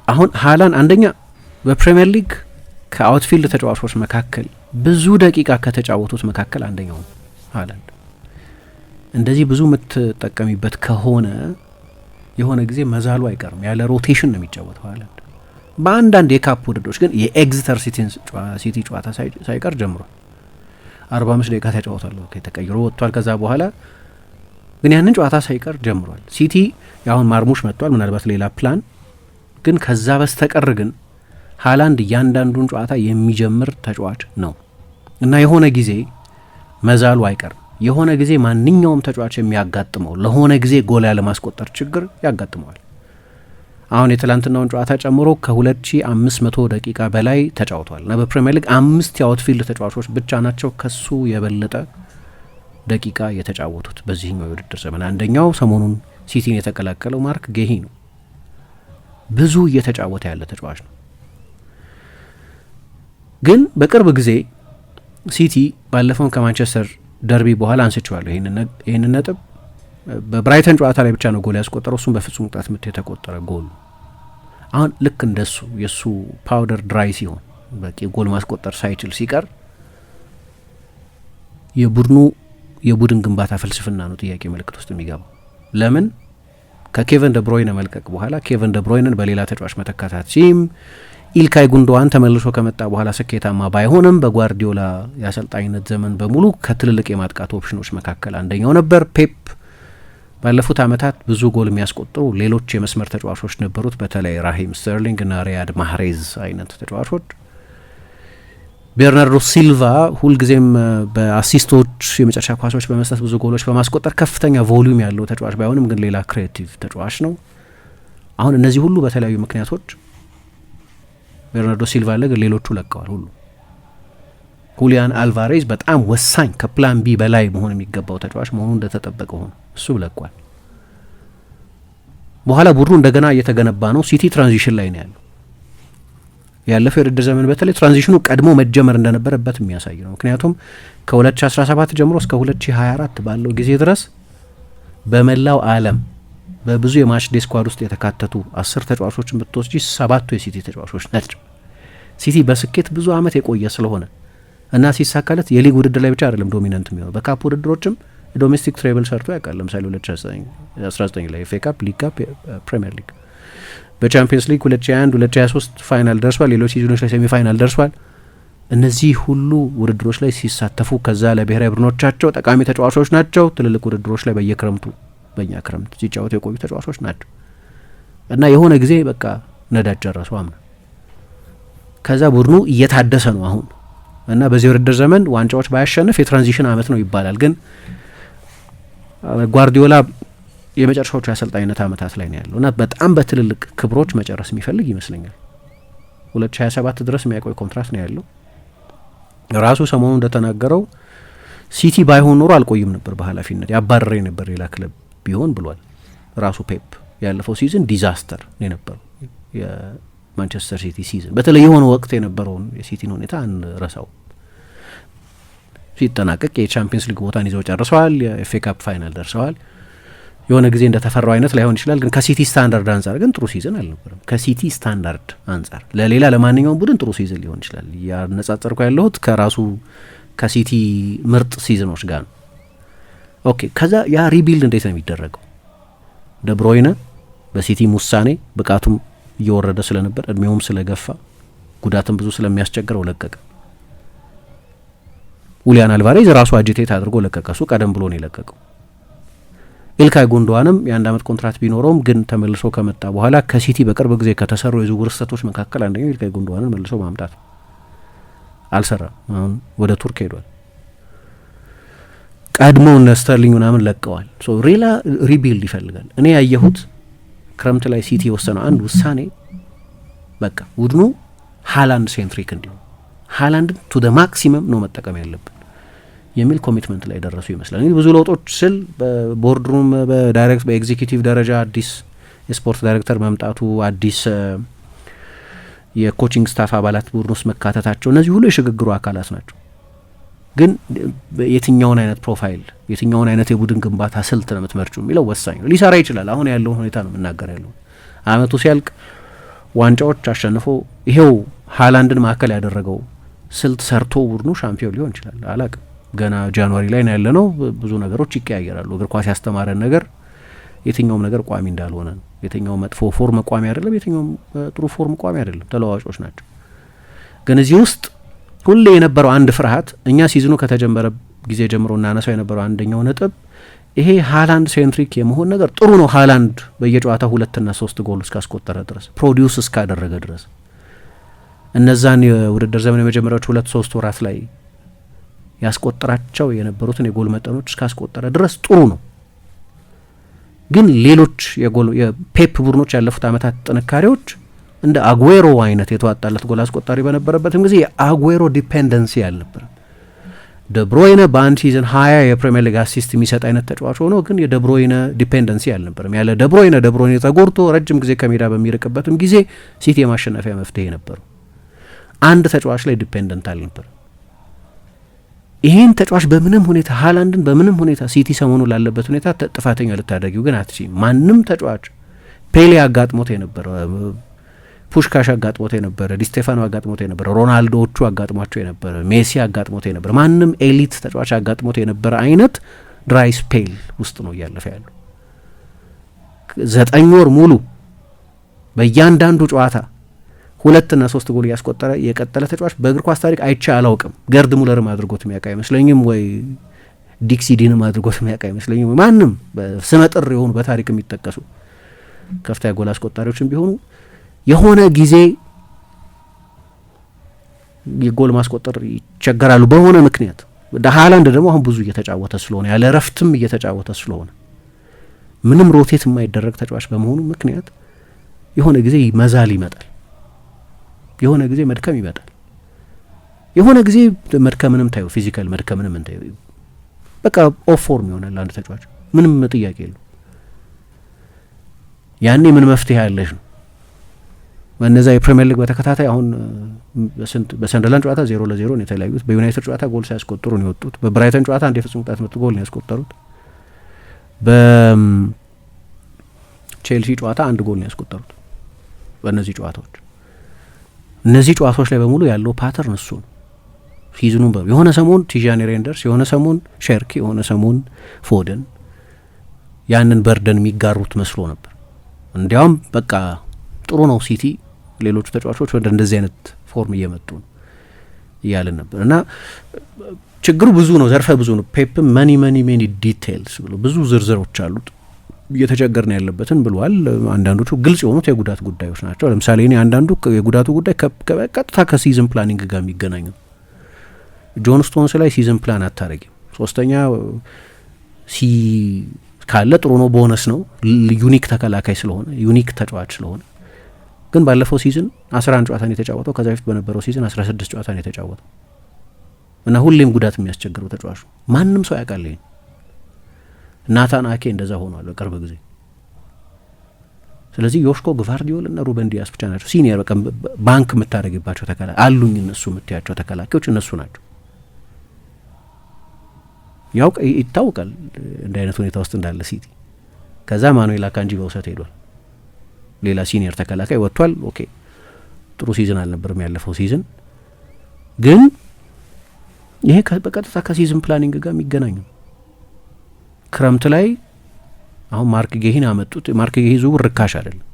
አሁን ሃላንድ አንደኛ በፕሪሚየር ሊግ ከአውትፊልድ ተጫዋቾች መካከል ብዙ ደቂቃ ከተጫወቱት መካከል አንደኛው ነው። ሃላንድ እንደዚህ ብዙ የምትጠቀሚበት ከሆነ የሆነ ጊዜ መዛሉ አይቀርም። ያለ ሮቴሽን ነው የሚጫወተው ሃላንድ። በአንዳንድ የካፕ ውድድሮች ግን የኤግዚተር ሲቲ ጨዋታ ሳይቀር ጀምሯል። 45 ደቂቃ ተጫውቷል፣ ተቀይሮ ወጥቷል። ከዛ በኋላ ግን ያንን ጨዋታ ሳይቀር ጀምሯል። ሲቲ ያሁን ማርሙሽ መጥቷል፣ ምናልባት ሌላ ፕላን። ግን ከዛ በስተቀር ግን ሃላንድ እያንዳንዱን ጨዋታ የሚጀምር ተጫዋች ነው እና የሆነ ጊዜ መዛሉ አይቀርም። የሆነ ጊዜ ማንኛውም ተጫዋች የሚያጋጥመው ለሆነ ጊዜ ጎል ያለማስቆጠር ችግር ያጋጥመዋል። አሁን የትላንትናውን ጨዋታ ጨምሮ ከ2500 ደቂቃ በላይ ተጫውቷል እና በፕሪሚየር ሊግ 5 የአውትፊልድ ተጫዋቾች ብቻ ናቸው ከሱ የበለጠ ደቂቃ የተጫወቱት በዚህኛው የውድድር ዘመን። አንደኛው ሰሞኑን ሲቲን የተቀላቀለው ማርክ ጌሂ ነው። ብዙ እየተጫወተ ያለ ተጫዋች ነው። ግን በቅርብ ጊዜ ሲቲ ባለፈውን ከማንቸስተር ደርቢ በኋላ አንስቼዋለሁ ይህንን ነጥብ። በብራይተን ጨዋታ ላይ ብቻ ነው ጎል ያስቆጠረው፣ እሱም በፍጹም ቅጣት ምት የተቆጠረ ጎል። አሁን ልክ እንደሱ የእሱ ፓውደር ድራይ ሲሆን በቂ ጎል ማስቆጠር ሳይችል ሲቀር የቡድኑ የቡድን ግንባታ ፍልስፍና ነው ጥያቄ ምልክት ውስጥ የሚገባው። ለምን ከኬቨን ደብሮይነ መልቀቅ በኋላ ኬቨን ደብሮይነን በሌላ ተጫዋች መተካታችም ኢልካይ ጉንዶዋን ተመልሶ ከመጣ በኋላ ስኬታማ ባይሆንም በጓርዲዮላ የአሰልጣኝነት ዘመን በሙሉ ከትልልቅ የማጥቃት ኦፕሽኖች መካከል አንደኛው ነበር። ፔፕ ባለፉት ዓመታት ብዙ ጎል የሚያስቆጥሩ ሌሎች የመስመር ተጫዋቾች ነበሩት፣ በተለይ ራሂም ስተርሊንግ እና ሪያድ ማህሬዝ አይነት ተጫዋቾች። ቤርናርዶ ሲልቫ ሁልጊዜም በአሲስቶች የመጨረሻ ኳሶች በመስጠት ብዙ ጎሎች በማስቆጠር ከፍተኛ ቮሊዩም ያለው ተጫዋች ባይሆንም ግን ሌላ ክሬቲቭ ተጫዋች ነው። አሁን እነዚህ ሁሉ በተለያዩ ምክንያቶች ቤርናርዶ ሲልቫ አለ፣ ግን ሌሎቹ ለቀዋል ሁሉ። ሁሊያን አልቫሬዝ በጣም ወሳኝ ከፕላን ቢ በላይ መሆን የሚገባው ተጫዋች መሆኑ እንደተጠበቀ ሆኖ እሱ ለቋል። በኋላ ቡድኑ እንደገና እየተገነባ ነው። ሲቲ ትራንዚሽን ላይ ነው ያለው። ያለፈው የውድድር ዘመን በተለይ ትራንዚሽኑ ቀድሞ መጀመር እንደነበረበት የሚያሳይ ነው። ምክንያቱም ከ2017 ጀምሮ እስከ 2024 ባለው ጊዜ ድረስ በመላው ዓለም በብዙ የማች ዴይ ስኳድ ውስጥ የተካተቱ 10 ተጫዋቾችን ብትወስጂ 7ቱ የሲቲ ተጫዋቾች ናቸው። ሲቲ በስኬት ብዙ ዓመት የቆየ ስለሆነ እና ሲሳካለት የሊግ ውድድር ላይ ብቻ አይደለም ዶሚናንት የሚሆነው፣ በካፕ ውድድሮችም ዶሜስቲክ ትሬብል ሰርቶ ያውቃል። ለምሳሌ 2019 ላይ ኤፍ ኤ ካፕ፣ ሊግ ካፕ፣ ፕሪሚየር ሊግ። በቻምፒየንስ ሊግ 2021 2023 ፋይናል ደርሷል። ሌሎች ሲዝኖች ላይ ሴሚ ፋይናል ደርሷል። እነዚህ ሁሉ ውድድሮች ላይ ሲሳተፉ ከዛ ለብሔራዊ ቡድኖቻቸው ጠቃሚ ተጫዋቾች ናቸው። ትልልቅ ውድድሮች ላይ በየክረምቱ በእኛ ክረምት ሲጫወቱ የቆዩ ተጫዋቾች ናቸው እና የሆነ ጊዜ በቃ ነዳጅ ጨረሱ አምና። ከዛ ቡድኑ እየታደሰ ነው አሁን እና በዚህ ውድድር ዘመን ዋንጫዎች ባያሸንፍ የትራንዚሽን አመት ነው ይባላል። ግን ጓርዲዮላ የመጨረሻዎቹ የአሰልጣኝነት አመታት ላይ ነው ያለው እና በጣም በትልልቅ ክብሮች መጨረስ የሚፈልግ ይመስለኛል። 2027 ድረስ የሚያቆይ ኮንትራት ነው ያለው። ራሱ ሰሞኑ እንደተናገረው ሲቲ ባይሆን ኖሮ አልቆይም ነበር በኃላፊነት ያባረረ ነበር ሌላ ክለብ ቢሆን ብሏል ራሱ ፔፕ። ያለፈው ሲዝን ዲዛስተር ነው የነበረው የማንቸስተር ሲቲ ሲዝን። በተለይ የሆነ ወቅት የነበረውን የሲቲን ሁኔታ አንረሳው። ሲጠናቀቅ የቻምፒየንስ ሊግ ቦታን ይዘው ጨርሰዋል። የኤፍ ኤ ካፕ ፋይናል ደርሰዋል። የሆነ ጊዜ እንደተፈራው አይነት ላይሆን ይችላል፣ ግን ከሲቲ ስታንዳርድ አንጻር ግን ጥሩ ሲዝን አልነበረም። ከሲቲ ስታንዳርድ አንጻር ለሌላ ለማንኛውም ቡድን ጥሩ ሲዝን ሊሆን ይችላል። ያነጻጸርኩ ያለሁት ከራሱ ከሲቲ ምርጥ ሲዝኖች ጋር ነው። ኦኬ፣ ከዛ ያ ሪቢልድ እንዴት ነው የሚደረገው? ደብሮይነ በሲቲም ውሳኔ ብቃቱም እየወረደ ስለነበር እድሜውም ስለገፋ ጉዳትም ብዙ ስለሚያስቸግረው ለቀቀ። ሁሊያን አልቫሬዝ ራሱ አጂቴት አድርጎ ለቀቀ። እሱ ቀደም ብሎ ነው የለቀቀው። ኢልካይ ጉንዶዋንም የ1 ዓመት ኮንትራት ቢኖረውም ግን ተመልሶ ከመጣ በኋላ ከሲቲ በቅርብ ጊዜ ከተሰሩ የዝውውር ስህተቶች መካከል አንደኛው ኢልካይ ጉንዶዋንን መልሶ ማምጣት አልሰራም። አሁን ወደ ቱርክ ሄዷል። ቀድሞው እነ ስተርሊንግ ምናምን ለቀዋል። ሶ ሌላ ሪቢልድ ይፈልጋል። እኔ ያየሁት ክረምት ላይ ሲቲ የወሰነው አንድ ውሳኔ በቃ ቡድኑ ሃላንድ ሴንትሪክ እንዲሆን ሃላንድን ቱ ደ ማክሲመም ነው መጠቀም ያለብን የሚል ኮሚትመንት ላይ ደረሱ ይመስላል። እንግዲህ ብዙ ለውጦች ስል በቦርድሩም በዳይሬክት በኤግዚኪዩቲቭ ደረጃ አዲስ የስፖርት ዳይሬክተር መምጣቱ፣ አዲስ የኮቺንግ ስታፍ አባላት ቡድን ውስጥ መካተታቸው፣ እነዚህ ሁሉ የሽግግሩ አካላት ናቸው። ግን የትኛውን አይነት ፕሮፋይል የትኛውን አይነት የቡድን ግንባታ ስልት ነው የምትመርጩው የሚለው ወሳኝ ነው። ሊሰራ ይችላል። አሁን ያለውን ሁኔታ ነው የምናገር ያለው። አመቱ ሲያልቅ ዋንጫዎች አሸንፎ ይሄው ሃላንድን ማዕከል ያደረገው ስልት ሰርቶ ቡድኑ ሻምፒዮን ሊሆን ይችላል። አላቅም። ገና ጃንዋሪ ላይ ነው ያለነው። ብዙ ነገሮች ይቀያየራሉ። እግር ኳስ ያስተማረን ነገር የትኛውም ነገር ቋሚ እንዳልሆነ ነው። የትኛውም መጥፎ ፎርም ቋሚ አይደለም፣ የትኛውም ጥሩ ፎርም ቋሚ አይደለም። ተለዋዋጮች ናቸው። ግን እዚህ ውስጥ ሁሌ የነበረው አንድ ፍርሃት እኛ ሲዝኑ ከተጀመረ ጊዜ ጀምሮ እናነሳው የነበረው አንደኛው ነጥብ ይሄ ሃላንድ ሴንትሪክ የመሆን ነገር ጥሩ ነው። ሃላንድ በየጨዋታ 2 እና 3 ጎል እስካስቆጠረ ድረስ ፕሮዲውስ እስካደረገ ድረስ እነዛን የውድድር ዘመን የመጀመሪያዎቹ 2-3 ወራት ላይ ያስቆጠራቸው የነበሩትን የጎል መጠኖች እስካስቆጠረ ድረስ ጥሩ ነው። ግን ሌሎች የፔፕ ቡድኖች ያለፉት አመታት ጥንካሬዎች እንደ አጉዌሮ አይነት የተዋጣለት ጎል አስቆጣሪ በነበረበትም ጊዜ የአጉዌሮ ዲፔንደንሲ አልነበረም። ደብሮይነ በአንድ ሲዝን 20 የፕሪሚየር ሊግ አሲስት የሚሰጥ አይነት ተጫዋች ሆኖ ግን የደብሮይነ ዲፔንደንሲ አልነበረም። ያለ ደብሮይነ ተጎድቶ ረጅም ጊዜ ከሜዳ በሚርቅበትም ጊዜ ሲቲ የማሸነፊያ መፍትሄ ነበረው። አንድ ተጫዋች ላይ ዲፔንደንት አልነበረም። ይሄን ተጫዋች በምንም ሁኔታ ሃላንድን በምንም ሁኔታ ሲቲ ሰሞኑ ላለበት ሁኔታ ጥፋተኛ ልታደርጊው ግን አትችይም። ማንም ተጫዋች ፔሌ አጋጥሞት የነበረው ፑሽካሽ አጋጥሞት የነበረ፣ ዲስቴፋኖ አጋጥሞት የነበረ፣ ሮናልዶዎቹ አጋጥሟቸው የነበረ፣ ሜሲ አጋጥሞት የነበረ፣ ማንም ኤሊት ተጫዋች አጋጥሞት የነበረ አይነት ድራይ ስፔል ውስጥ ነው እያለፈ ያለው። 9 ወር ሙሉ በእያንዳንዱ ጨዋታ 2 እና 3 ጎል እያስቆጠረ የቀጠለ ተጫዋች በእግር ኳስ ታሪክ አይቼ አላውቅም። ገርድ ሙለርም አድርጎት የሚያውቅ አይመስለኝም፣ ወይ ዲክሲዲንም አድርጎት የሚያውቅ አይመስለኝም። ማንም ስመጥር የሆኑ በታሪክ የሚጠቀሱ ከፍተኛ ጎል አስቆጣሪዎችም ቢሆኑ የሆነ ጊዜ የጎል ማስቆጠር ይቸገራሉ በሆነ ምክንያት። ሃላንድ ደግሞ አሁን ብዙ እየተጫወተ ስለሆነ ያለ እረፍትም እየተጫወተ ስለሆነ ምንም ሮቴት የማይደረግ ተጫዋች በመሆኑ ምክንያት የሆነ ጊዜ መዛል ይመጣል፣ የሆነ ጊዜ መድከም ይመጣል። የሆነ ጊዜ መድከምንም ታዩ፣ ፊዚካል መድከምንም እንታዩ፣ በቃ ኦፍ ፎርም ይሆናል አንድ ተጫዋች፣ ምንም ጥያቄ የለው። ያኔ ምን መፍትሄ ያለሽ ነው? በነዛ የፕሪሚየር ሊግ በተከታታይ አሁን በሰንደርላንድ ጨዋታ 0-0 ነው የተለያዩት። በዩናይትድ ጨዋታ ጎል ሳያስቆጥሩ ነው የወጡት። በብራይተን ጨዋታ አንድ የፍጹም ቅጣት ምት ጎል ነው ያስቆጠሩት። በቼልሲ ጨዋታ 1 ጎል ነው ያስቆጠሩት። በእነዚህ ጨዋታዎች ላይ በሙሉ ያለው ፓተርን እሱ ነው። ሲዝኑን የሆነ ሰሞን ቲዣኒ ሬንደርስ፣ የሆነ ሰሞን ሸርኪ፣ የሆነ ሰሞን ፎደን ያንን በርደን የሚጋሩት መስሎ ነበር። እንዲያውም በቃ ጥሩ ነው ሲቲ፣ ሌሎቹ ተጫዋቾች ወደ እንደዚህ አይነት ፎርም እየመጡ ነው እያልን ነበር። እና ችግሩ ብዙ ነው፣ ዘርፈ ብዙ ነው። ፔፕም መኒ ዲቴይልስ ብሎ ብዙ ዝርዝሮች አሉት እየተቸገርን ያለበትን ብሏል። አንዳንዶቹ ግልጽ የሆኑት የጉዳት ጉዳዮች ናቸው። ለምሳሌ እኔ አንዳንዱ የጉዳቱ ጉዳይ ቀጥታ ከሲዝን ፕላኒንግ ጋር የሚገናኙ ነው። ጆን ስቶንስ ላይ ሲዝን ፕላን አታረጊም። 3ኛ ካለ ጥሩ ነው፣ ቦነስ ነው፣ ዩኒክ ተከላካይ ስለሆነ ዩኒክ ተጫዋች ስለሆነ። ግን ባለፈው ሲዝን 11 ጨዋታን የተጫወተው፣ ከዛ በፊት በነበረው ሲዝን 16 ጨዋታን የተጫወተው እና ሁሌም ጉዳት የሚያስቸግረው ተጫዋቹ ማንም ሰው ያውቃል። ናታን አኬ እንደዛ ሆኗል በቅርብ ጊዜ። ስለዚህ ዮሽኮ ግቫርዲዮል እና ሩበን ዲያስ ብቻ ናቸው ሲኒየር በቃ ባንክ የምታደርግባቸው ተከላካይ አሉኝ። እነሱ የምትያቸው ተከላካዮች እነሱ ናቸው። ያው ይታወቃል እንደ አይነት ሁኔታ ውስጥ እንዳለ ሲቲ። ከዛ ማኑኤል አካንጂ በውሰት ሄዷል። ሌላ ሲኒየር ተከላካይ ወጥቷል። ኦኬ ጥሩ ሲዝን አልነበርም ያለፈው ሲዝን። ግን ይሄ በቀጥታ ከሲዝን ፕላኒንግ ጋር የሚገናኙ ክረምት ላይ አሁን ማርክ ጌሂን አመጡት። ማርክ ጌሂ ዝውውር ርካሽ አይደለም።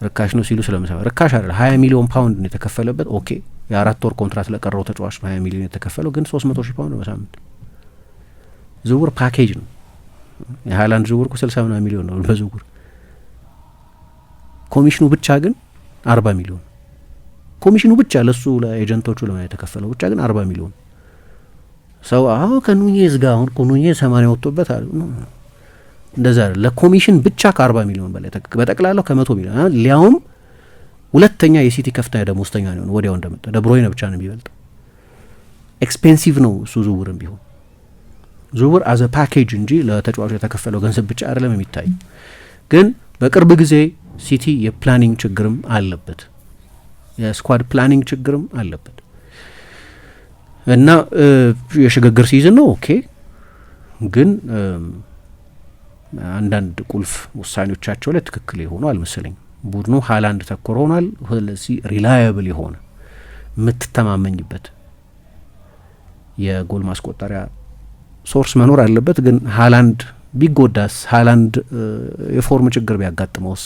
ርካሽ ነው ሲሉ ስለምሰማ ርካሽ አይደለም። 20 ሚሊዮን ፓውንድ ነው የተከፈለበት። ኦኬ የ4 ወር ኮንትራት ለቀረው ተጫዋች ነው 20 ሚሊዮን የተከፈለው። ግን 300,000 ፓውንድ በሳምንት ዝውውር ፓኬጅ ነው። የሃላንድ ዝውውር 60 ሚሊዮን ነው በዝውውር ኮሚሽኑ ብቻ ግን 40 ሚሊዮን ኮሚሽኑ ብቻ ለሱ ለኤጀንቶቹ ለማለት የተከፈለው ብቻ ግን 40 ሚሊዮን ሰው ከኑኔዝ ጋር አሁን ኑኔዝ 80 ወጥቶበት አለ እንደዛ ለኮሚሽን ብቻ ከ40 ሚሊዮን በላይ በጠቅላላው ከ100 ሚሊዮን ሊያውም ሁለተኛ የሲቲ ከፍተኛ ደሞዝተኛ ነው ወዲያው እንደመጣ ደብሮይነ ብቻ ነው የሚበልጠው። ኤክስፔንሲቭ ነው እሱ ዝውውርም ቢሆን ዝውውር አዘ ፓኬጅ እንጂ ለተጫዋቹ የተከፈለው ገንዘብ ብቻ አይደለም የሚታይ። ግን በቅርብ ጊዜ ሲቲ የፕላኒንግ ችግርም አለበት፣ የስኳድ ፕላኒንግ ችግርም አለበት እና የሽግግር ሲዝን ነው ኦኬ። ግን አንዳንድ ቁልፍ ውሳኔዎቻቸው ላይ ትክክል የሆኑ አልመሰለኝም። ቡድኑ ሃላንድ ተኮር ሆኗል። ስለዚህ ሪላያብል የሆነ የምትተማመኝበት የጎል ማስቆጠሪያ ሶርስ መኖር አለበት። ግን ሃላንድ ቢጎዳስ፣ ሃላንድ የፎርም ችግር ቢያጋጥመውስ?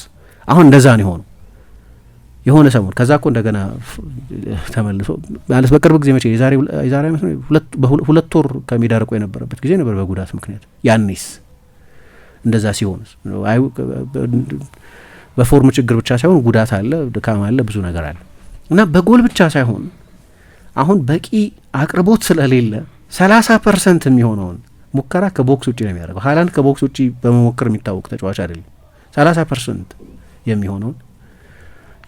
አሁን እንደዛ ነው የሆነው የሆነ ሰሞን። ከዛ እኮ እንደገና ተመልሶ ማለት በቅርብ ጊዜ መቼ የዛሬ ዓመት ነው 2 ወር ከሜዳ ርቆ የነበረበት ጊዜ ነበር በጉዳት ምክንያት። ያኔስ እንደዛ ሲሆንስ? በፎርም ችግር ብቻ ሳይሆን ጉዳት አለ፣ ድካም አለ፣ ብዙ ነገር አለ እና በጎል ብቻ ሳይሆን አሁን በቂ አቅርቦት ስለሌለ 30% የሚሆነውን ሙከራ ከቦክስ ውጭ ነው የሚያደርገው። ሃላንድ ከቦክስ ውጭ በመሞከር የሚታወቅ ተጫዋች አይደለም። 30% የሚሆነውን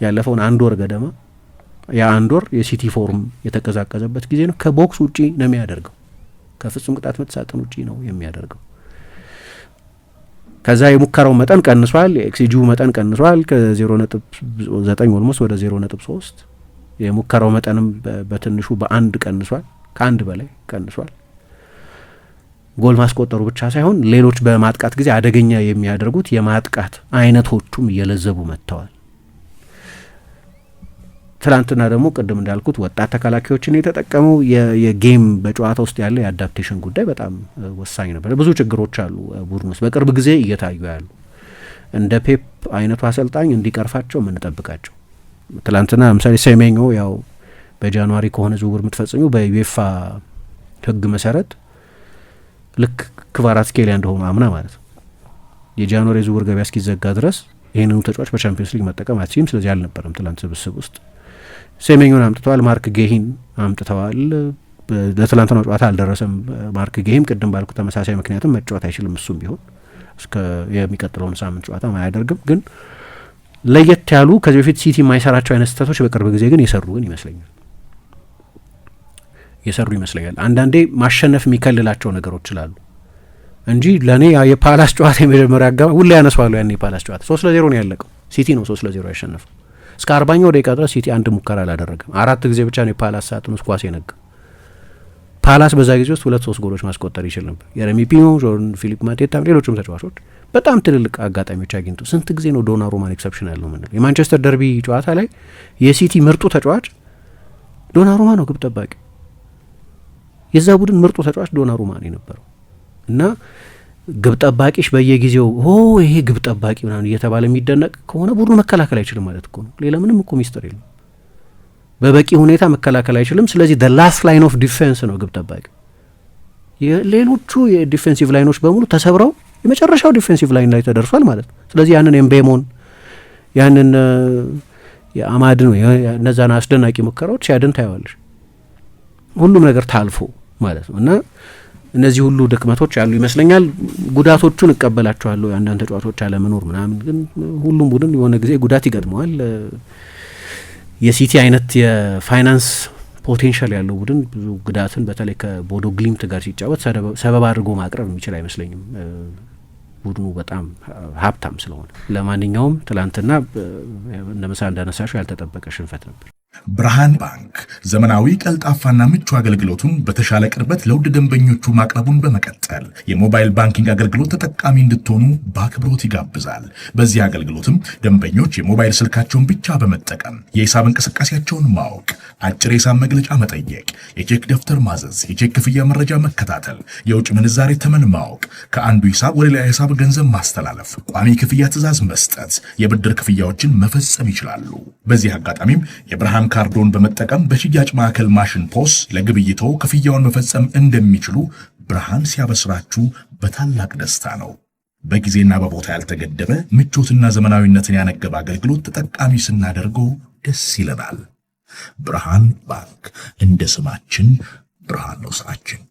ያለፈውን 1 ወር ገደማ ያ1 ወር የሲቲ ፎርም የተቀዛቀዘበት ጊዜ ነው። ከቦክስ ውጭ ነው የሚያደርገው። ከፍጹም ቅጣት ምት ሳጥን ውጭ ነው የሚያደርገው። ከዛ የሙከራው መጠን ቀንሷል፣ የኤክስጂው መጠን ቀንሷል። ከ0.9 ኦልሞስት ወደ 0.3 የሙከራው መጠንም በትንሹ በ1 ቀንሷል፣ ከ1 በላይ ቀንሷል። ጎል ማስቆጠሩ ብቻ ሳይሆን ሌሎች በማጥቃት ጊዜ አደገኛ የሚያደርጉት የማጥቃት አይነቶቹም እየለዘቡ መጥተዋል ትላንትና ደግሞ ቅድም እንዳልኩት ወጣት ተከላካዮችን የተጠቀመው የጌም በጨዋታ ውስጥ ያለ የአዳፕቴሽን ጉዳይ በጣም ወሳኝ ነበር። ብዙ ችግሮች አሉ ቡድን ውስጥ በቅርብ ጊዜ እየታዩ ያሉ እንደ ፔፕ አይነቱ አሰልጣኝ እንዲቀርፋቸው የምንጠብቃቸው። ትላንትና ለምሳሌ ሴሜኞ ያው በጃንዋሪ ከሆነ ዝውውር የምትፈጽሙ በዩኤፋ ሕግ መሰረት ልክ ክቫራትስኬሊያ እንደሆኑ አምና ማለት ነው የጃንዋሪ ዝውውር ገበያ እስኪዘጋ ድረስ ይህንኑ ተጫዋች በቻምፒየንስ ሊግ መጠቀም አትችልም። ስለዚህ አልነበረም ትላንት ስብስብ ውስጥ። ሴሜኞን አምጥተዋል፣ ማርክ ጌሂን አምጥተዋል። ለትላንትናው ጨዋታ አልደረሰም ማርክ ጌሂም ቅድም ባልኩ ተመሳሳይ ምክንያቱም መጫወት አይችልም። እሱም ቢሆን እስከ የሚቀጥለውን ሳምንት ጨዋታ አያደርግም። ግን ለየት ያሉ ከዚህ በፊት ሲቲ የማይሰራቸው አይነት ስህተቶች በቅርብ ጊዜ ግን የሰሩ ይመስለኛል። አንዳንዴ ማሸነፍ የሚከልላቸው ነገሮች ይችላሉ እንጂ ለእኔ የፓላስ ጨዋታ የመጀመሪያ አጋማሽ ሁሌ ያነሷሉ። ያን የፓላስ ጨዋታ 3-0 ነው ያለቀው። ሲቲ ነው 3-0 ያሸነፈው። እስከ 40ኛው ደቂቃ ድረስ ሲቲ አንድ ሙከራ አላደረገም። 4 ጊዜ ብቻ ነው የፓላስ ሳጥን ውስጥ ኳስ የነገው። ፓላስ በዛ ጊዜ ውስጥ 2-3 ጎሎች ማስቆጠር ይችል ነበር። የረሚ ፒኖ፣ ጆን ፊሊፕ ማቴታ፣ ሌሎችም ተጫዋቾች በጣም ትልልቅ አጋጣሚዎች አግኝቱ። ስንት ጊዜ ነው ዶናሩማን ኤክሰፕሽን ያለው ምንለው። የማንቸስተር ደርቢ ጨዋታ ላይ የሲቲ ምርጡ ተጫዋች ዶናሩማ ነው፣ ግብ ጠባቂ። የዛ ቡድን ምርጡ ተጫዋች ዶናሩማ ነው የነበረው እና ግብ ጠባቂሽ በየጊዜው ይሄ ግብ ጠባቂ ምናምን እየተባለ የሚደነቅ ከሆነ ቡድኑ መከላከል አይችልም ማለት እኮ ነው። ሌላ ምንም እኮ ሚስጥር የለም። በበቂ ሁኔታ መከላከል አይችልም። ስለዚህ the last line of defense ነው ግብ ጠባቂ። ሌሎቹ የዲፌንሲቭ ላይኖች በሙሉ ተሰብረው የመጨረሻው ዲፌንሲቭ ላይን ላይ ተደርሷል ማለት ነው። ስለዚህ ያንን ኤምቤሞን ያንን የአማድ ነው እነዛን አስደናቂ ሙከራዎች ሲያድን ታየዋለሽ። ሁሉም ነገር ታልፎ ማለት ነው እና እነዚህ ሁሉ ድክመቶች ያሉ ይመስለኛል። ጉዳቶቹን እቀበላቸዋለሁ የአንዳንድ ተጫዋቾች አለመኖር ምናምን፣ ግን ሁሉም ቡድን የሆነ ጊዜ ጉዳት ይገጥመዋል። የሲቲ አይነት የፋይናንስ ፖቴንሻል ያለው ቡድን ብዙ ጉዳትን በተለይ ከቦዶ ግሊምት ጋር ሲጫወት ሰበብ አድርጎ ማቅረብ የሚችል አይመስለኝም። ቡድኑ በጣም ሀብታም ስለሆነ። ለማንኛውም ትላንትና እንደምሳ እንዳነሳሽው ያልተጠበቀ ሽንፈት ነበር። ብርሃን ባንክ ዘመናዊ ቀልጣፋና ምቹ አገልግሎቱን በተሻለ ቅርበት ለውድ ደንበኞቹ ማቅረቡን በመቀጠል የሞባይል ባንኪንግ አገልግሎት ተጠቃሚ እንድትሆኑ በአክብሮት ይጋብዛል። በዚህ አገልግሎትም ደንበኞች የሞባይል ስልካቸውን ብቻ በመጠቀም የሂሳብ እንቅስቃሴያቸውን ማወቅ፣ አጭር የሂሳብ መግለጫ መጠየቅ፣ የቼክ ደብተር ማዘዝ፣ የቼክ ክፍያ መረጃ መከታተል፣ የውጭ ምንዛሬ ተመን ማወቅ፣ ከአንዱ ሂሳብ ወደ ሌላ ሂሳብ ገንዘብ ማስተላለፍ፣ ቋሚ ክፍያ ትዕዛዝ መስጠት፣ የብድር ክፍያዎችን መፈጸም ይችላሉ። በዚህ አጋጣሚም የብርሃን ካርዶን በመጠቀም በሽያጭ ማዕከል ማሽን ፖስ ለግብይቶ ክፍያውን መፈጸም እንደሚችሉ ብርሃን ሲያበስራችሁ በታላቅ ደስታ ነው። በጊዜና በቦታ ያልተገደበ ምቾትና ዘመናዊነትን ያነገበ አገልግሎት ተጠቃሚ ስናደርገው ደስ ይለናል። ብርሃን ባንክ፣ እንደ ስማችን ብርሃን ነው ስራችን።